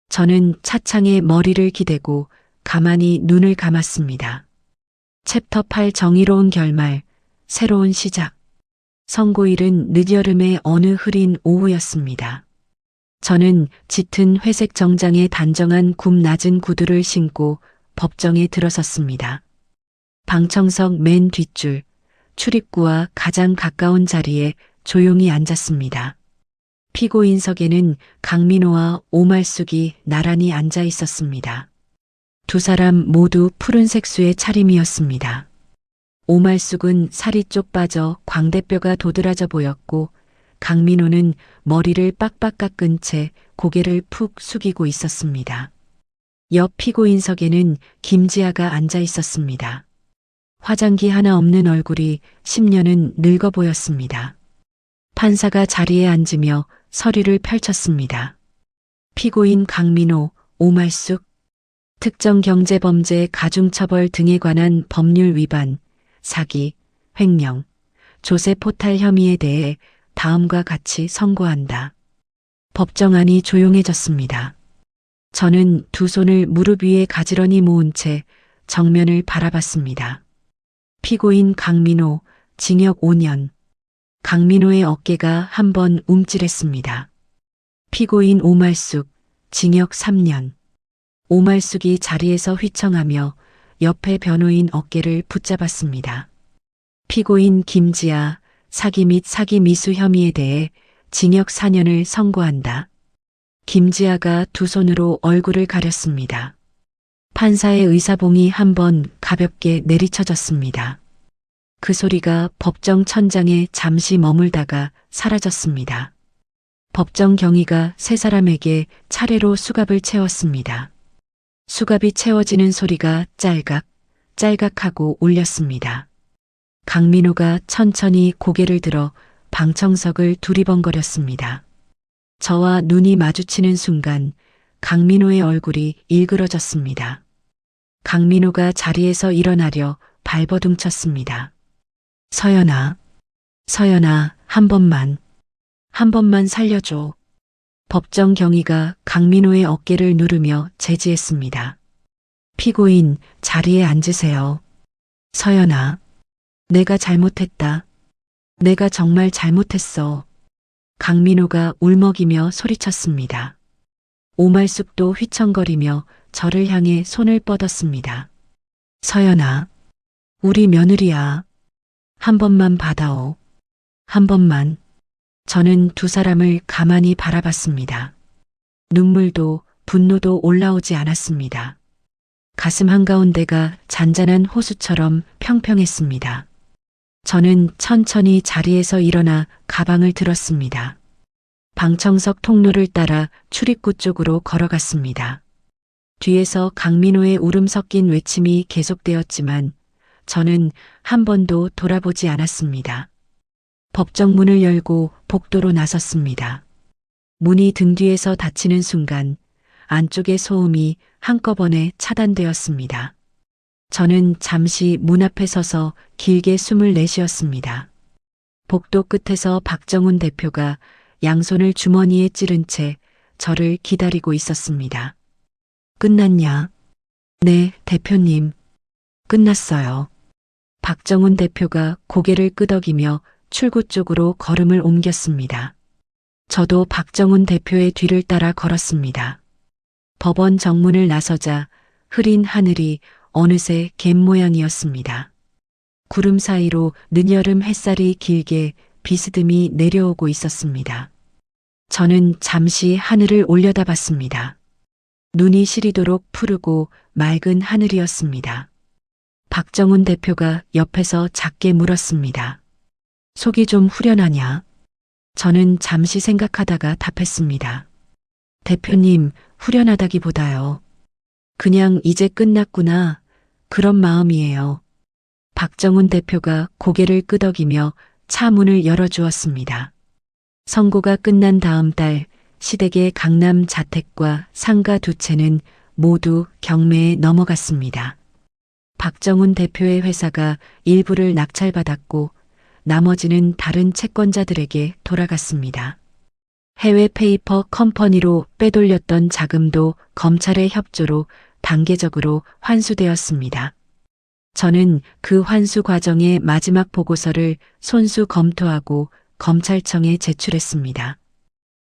A: 저는 차창에 머리를 기대고 가만히 눈을 감았습니다. 챕터 8 정의로운 결말, 새로운 시작. 선고일은 늦여름의 어느 흐린 오후였습니다. 저는 짙은 회색 정장에 단정한 굽 낮은 구두를 신고 법정에 들어섰습니다. 방청석 맨 뒷줄, 출입구와 가장 가까운 자리에 조용히 앉았습니다. 피고인석에는 강민호와 오말숙이 나란히 앉아 있었습니다. 두 사람 모두 푸른색 수의 차림이었습니다. 오말숙은 살이 쪽 빠져 광대뼈가 도드라져 보였고 강민호는 머리를 빡빡 깎은 채 고개를 푹 숙이고 있었습니다. 옆 피고인석에는 김지아가 앉아 있었습니다. 화장기 하나 없는 얼굴이 10년은 늙어 보였습니다. 판사가 자리에 앉으며 서류를 펼쳤습니다. 피고인 강민호, 오말숙, 특정 경제범죄 가중처벌 등에 관한 법률 위반, 사기, 횡령, 조세 포탈 혐의에 대해 다음과 같이 선고한다. 법정안이 조용해졌습니다. 저는 두 손을 무릎 위에 가지런히 모은 채 정면을 바라봤습니다. 피고인 강민호, 징역 5년. 강민호의 어깨가 한 번 움찔했습니다. 피고인 오말숙, 징역 3년. 오말숙이 자리에서 휘청하며 옆에 변호인 어깨를 붙잡았습니다. 피고인 김지아, 사기 및 사기 미수 혐의에 대해 징역 4년을 선고한다. 김지아가 두 손으로 얼굴을 가렸습니다. 판사의 의사봉이 한 번 가볍게 내리쳐졌습니다. 그 소리가 법정 천장에 잠시 머물다가 사라졌습니다. 법정 경위가 세 사람에게 차례로 수갑을 채웠습니다. 수갑이 채워지는 소리가 짤각, 짤각하고 울렸습니다. 강민호가 천천히 고개를 들어 방청석을 두리번거렸습니다. 저와 눈이 마주치는 순간 강민호의 얼굴이 일그러졌습니다. 강민호가 자리에서 일어나려 발버둥쳤습니다. 서연아, 서연아, 한 번만 살려줘. 법정 경위가 강민호의 어깨를 누르며 제지했습니다. 피고인, 자리에 앉으세요. 서연아, 내가 잘못했다. 내가 정말 잘못했어. 강민호가 울먹이며 소리쳤습니다. 오말숙도 휘청거리며 저를 향해 손을 뻗었습니다. 서연아, 우리 며느리야. 한 번만 받아오. 한 번만. 저는 두 사람을 가만히 바라봤습니다. 눈물도 분노도 올라오지 않았습니다. 가슴 한가운데가 잔잔한 호수처럼 평평했습니다. 저는 천천히 자리에서 일어나 가방을 들었습니다. 방청석 통로를 따라 출입구 쪽으로 걸어갔습니다. 뒤에서 강민호의 울음 섞인 외침이 계속되었지만 저는 한 번도 돌아보지 않았습니다. 법정 문을 열고 복도로 나섰습니다. 문이 등 뒤에서 닫히는 순간 안쪽의 소음이 한꺼번에 차단되었습니다. 저는 잠시 문 앞에 서서 길게 숨을 내쉬었습니다. 복도 끝에서 박정훈 대표가 양손을 주머니에 찌른 채 저를 기다리고 있었습니다. 끝났냐? 네, 대표님. 끝났어요. 박정훈 대표가 고개를 끄덕이며 출구 쪽으로 걸음을 옮겼습니다. 저도 박정훈 대표의 뒤를 따라 걸었습니다. 법원 정문을 나서자 흐린 하늘이 어느새 갯 모양이었습니다. 구름 사이로 늦여름 햇살이 길게 비스듬히 내려오고 있었습니다. 저는 잠시 하늘을 올려다봤습니다. 눈이 시리도록 푸르고 맑은 하늘이었습니다. 박정훈 대표가 옆에서 작게 물었습니다. 속이 좀 후련하냐? 저는 잠시 생각하다가 답했습니다. 대표님, 후련하다기보다요. 그냥 이제 끝났구나. 그런 마음이에요. 박정훈 대표가 고개를 끄덕이며 차 문을 열어주었습니다. 선고가 끝난 다음 달 시댁의 강남 자택과 상가 두 채는 모두 경매에 넘어갔습니다. 박정훈 대표의 회사가 일부를 낙찰받았고 나머지는 다른 채권자들에게 돌아갔습니다. 해외 페이퍼 컴퍼니로 빼돌렸던 자금도 검찰의 협조로 단계적으로 환수되었습니다. 저는 그 환수 과정의 마지막 보고서를 손수 검토하고 검찰청에 제출했습니다.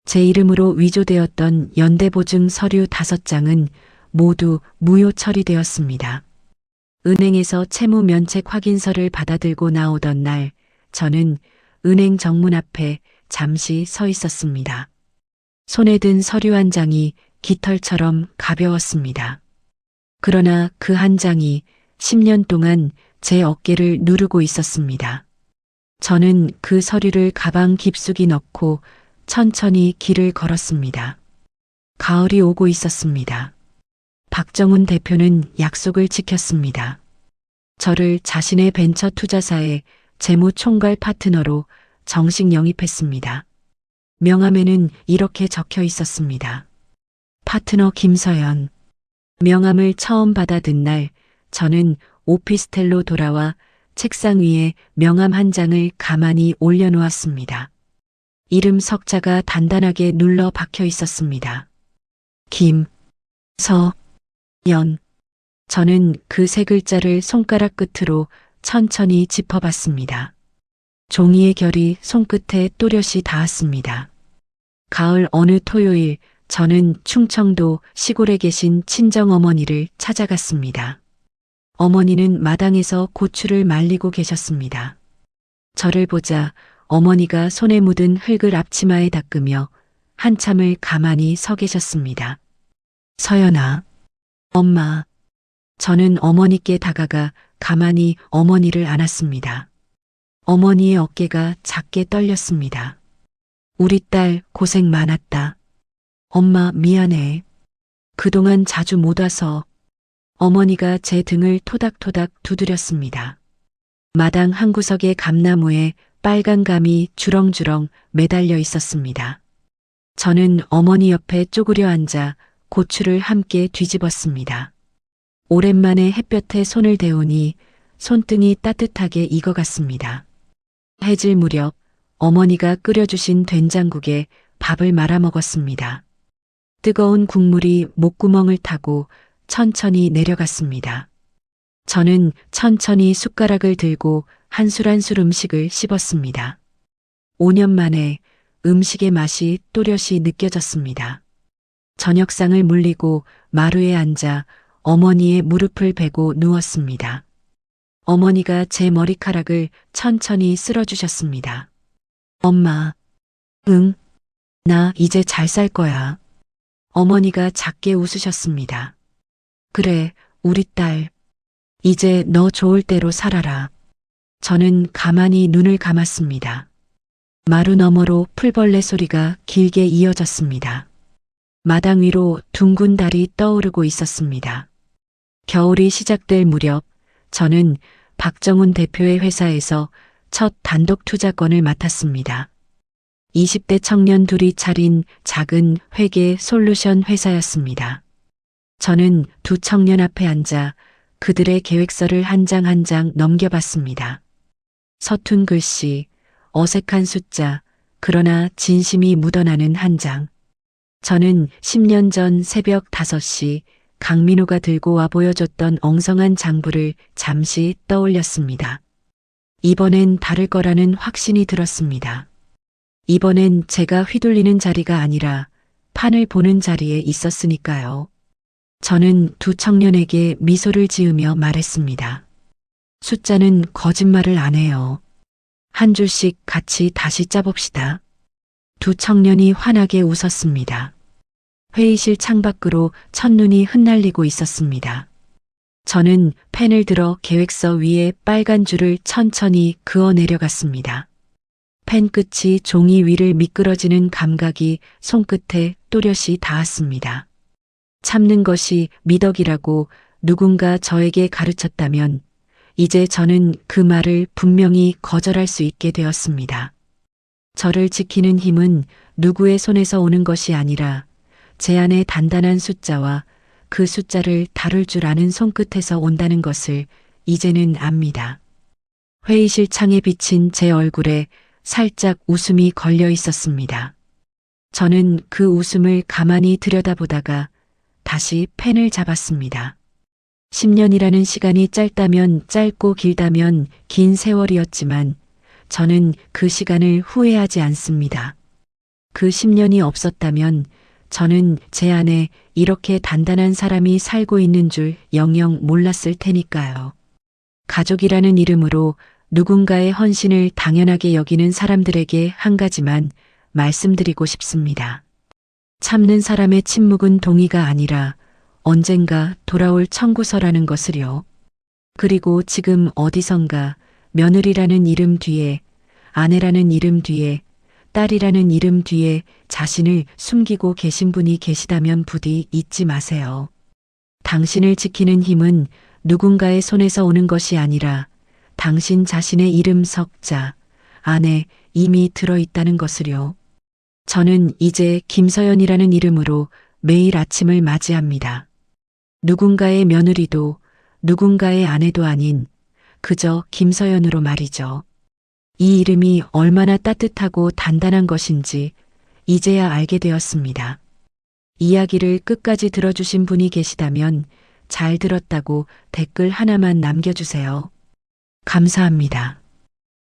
A: 제 이름으로 위조되었던 연대보증 서류 5장은 모두 무효 처리되었습니다. 은행에서 채무 면책 확인서를 받아들고 나오던 날, 저는 은행 정문 앞에 잠시 서 있었습니다. 손에 든 서류 한 장이 깃털처럼 가벼웠습니다. 그러나 그 한 장이 10년 동안 제 어깨를 누르고 있었습니다. 저는 그 서류를 가방 깊숙이 넣고 천천히 길을 걸었습니다. 가을이 오고 있었습니다. 박정훈 대표는 약속을 지켰습니다. 저를 자신의 벤처 투자사의 재무총괄 파트너로 정식 영입했습니다. 명함에는 이렇게 적혀 있었습니다. 파트너 김서연. 명함을 처음 받아든 날, 저는 오피스텔로 돌아와 책상 위에 명함 한 장을 가만히 올려놓았습니다. 이름 석자가 단단하게 눌러 박혀 있었습니다. 김서연. 저는 그 세 글자를 손가락 끝으로 천천히 짚어봤습니다. 종이의 결이 손끝에 또렷이 닿았습니다. 가을 어느 토요일, 저는 충청도 시골에 계신 친정어머니를 찾아갔습니다. 어머니는 마당에서 고추를 말리고 계셨습니다. 저를 보자 어머니가 손에 묻은 흙을 앞치마에 닦으며 한참을 가만히 서 계셨습니다. 서연아, 엄마. 저는 어머니께 다가가 가만히 어머니를 안았습니다. 어머니의 어깨가 작게 떨렸습니다. 우리 딸 고생 많았다. 엄마 미안해. 그동안 자주 못 와서. 어머니가 제 등을 토닥토닥 두드렸습니다. 마당 한 구석의 감나무에 빨간 감이 주렁주렁 매달려 있었습니다. 저는 어머니 옆에 쪼그려 앉아 고추를 함께 뒤집었습니다. 오랜만에 햇볕에 손을 대우니 손등이 따뜻하게 익어갔습니다. 해질 무렵 어머니가 끓여주신 된장국에 밥을 말아 먹었습니다. 뜨거운 국물이 목구멍을 타고 천천히 내려갔습니다. 저는 천천히 숟가락을 들고 한 술 한 술 음식을 씹었습니다. 5년 만에 음식의 맛이 또렷이 느껴졌습니다. 저녁상을 물리고 마루에 앉아 어머니의 무릎을 베고 누웠습니다. 어머니가 제 머리카락을 천천히 쓸어주셨습니다. 엄마. 응, 나 이제 잘 살 거야. 어머니가 작게 웃으셨습니다. 그래, 우리 딸. 이제 너 좋을 대로 살아라. 저는 가만히 눈을 감았습니다. 마루 너머로 풀벌레 소리가 길게 이어졌습니다. 마당 위로 둥근 달이 떠오르고 있었습니다. 겨울이 시작될 무렵 저는 박정훈 대표의 회사에서 첫 단독 투자권을 맡았습니다. 20대 청년 둘이 차린 작은 회계 솔루션 회사였습니다. 저는 두 청년 앞에 앉아 그들의 계획서를 한 장 한 장 넘겨봤습니다. 서툰 글씨, 어색한 숫자, 그러나 진심이 묻어나는 한 장. 저는 10년 전 새벽 5시 강민호가 들고 와 보여줬던 엉성한 장부를 잠시 떠올렸습니다. 이번엔 다를 거라는 확신이 들었습니다. 이번엔 제가 휘둘리는 자리가 아니라 판을 보는 자리에 있었으니까요. 저는 두 청년에게 미소를 지으며 말했습니다. 숫자는 거짓말을 안 해요. 한 줄씩 같이 다시 짜봅시다. 두 청년이 환하게 웃었습니다. 회의실 창밖으로 첫눈이 흩날리고 있었습니다. 저는 펜을 들어 계획서 위에 빨간 줄을 천천히 그어 내려갔습니다. 펜 끝이 종이 위를 미끄러지는 감각이 손끝에 또렷이 닿았습니다. 참는 것이 미덕이라고 누군가 저에게 가르쳤다면 이제 저는 그 말을 분명히 거절할 수 있게 되었습니다. 저를 지키는 힘은 누구의 손에서 오는 것이 아니라 제 안의 단단한 숫자와 그 숫자를 다룰 줄 아는 손끝에서 온다는 것을 이제는 압니다. 회의실 창에 비친 제 얼굴에 살짝 웃음이 걸려 있었습니다. 저는 그 웃음을 가만히 들여다보다가 다시 펜을 잡았습니다. 10년이라는 시간이 짧다면 짧고 길다면 긴 세월이었지만 저는 그 시간을 후회하지 않습니다. 그 10년이 없었다면 저는 제 안에 이렇게 단단한 사람이 살고 있는 줄 영영 몰랐을 테니까요. 가족이라는 이름으로 누군가의 헌신을 당연하게 여기는 사람들에게 한 가지만 말씀드리고 싶습니다. 참는 사람의 침묵은 동의가 아니라 언젠가 돌아올 청구서라는 것을요. 그리고 지금 어디선가 며느리라는 이름 뒤에, 아내라는 이름 뒤에, 딸이라는 이름 뒤에 자신을 숨기고 계신 분이 계시다면 부디 잊지 마세요. 당신을 지키는 힘은 누군가의 손에서 오는 것이 아니라 당신 자신의 이름 석자 안에 이미 들어있다는 것을요. 저는 이제 김서연이라는 이름으로 매일 아침을 맞이합니다. 누군가의 며느리도 누군가의 아내도 아닌 그저 김서연으로 말이죠. 이 이름이 얼마나 따뜻하고 단단한 것인지 이제야 알게 되었습니다. 이야기를 끝까지 들어주신 분이 계시다면 잘 들었다고 댓글 하나만 남겨주세요. 감사합니다.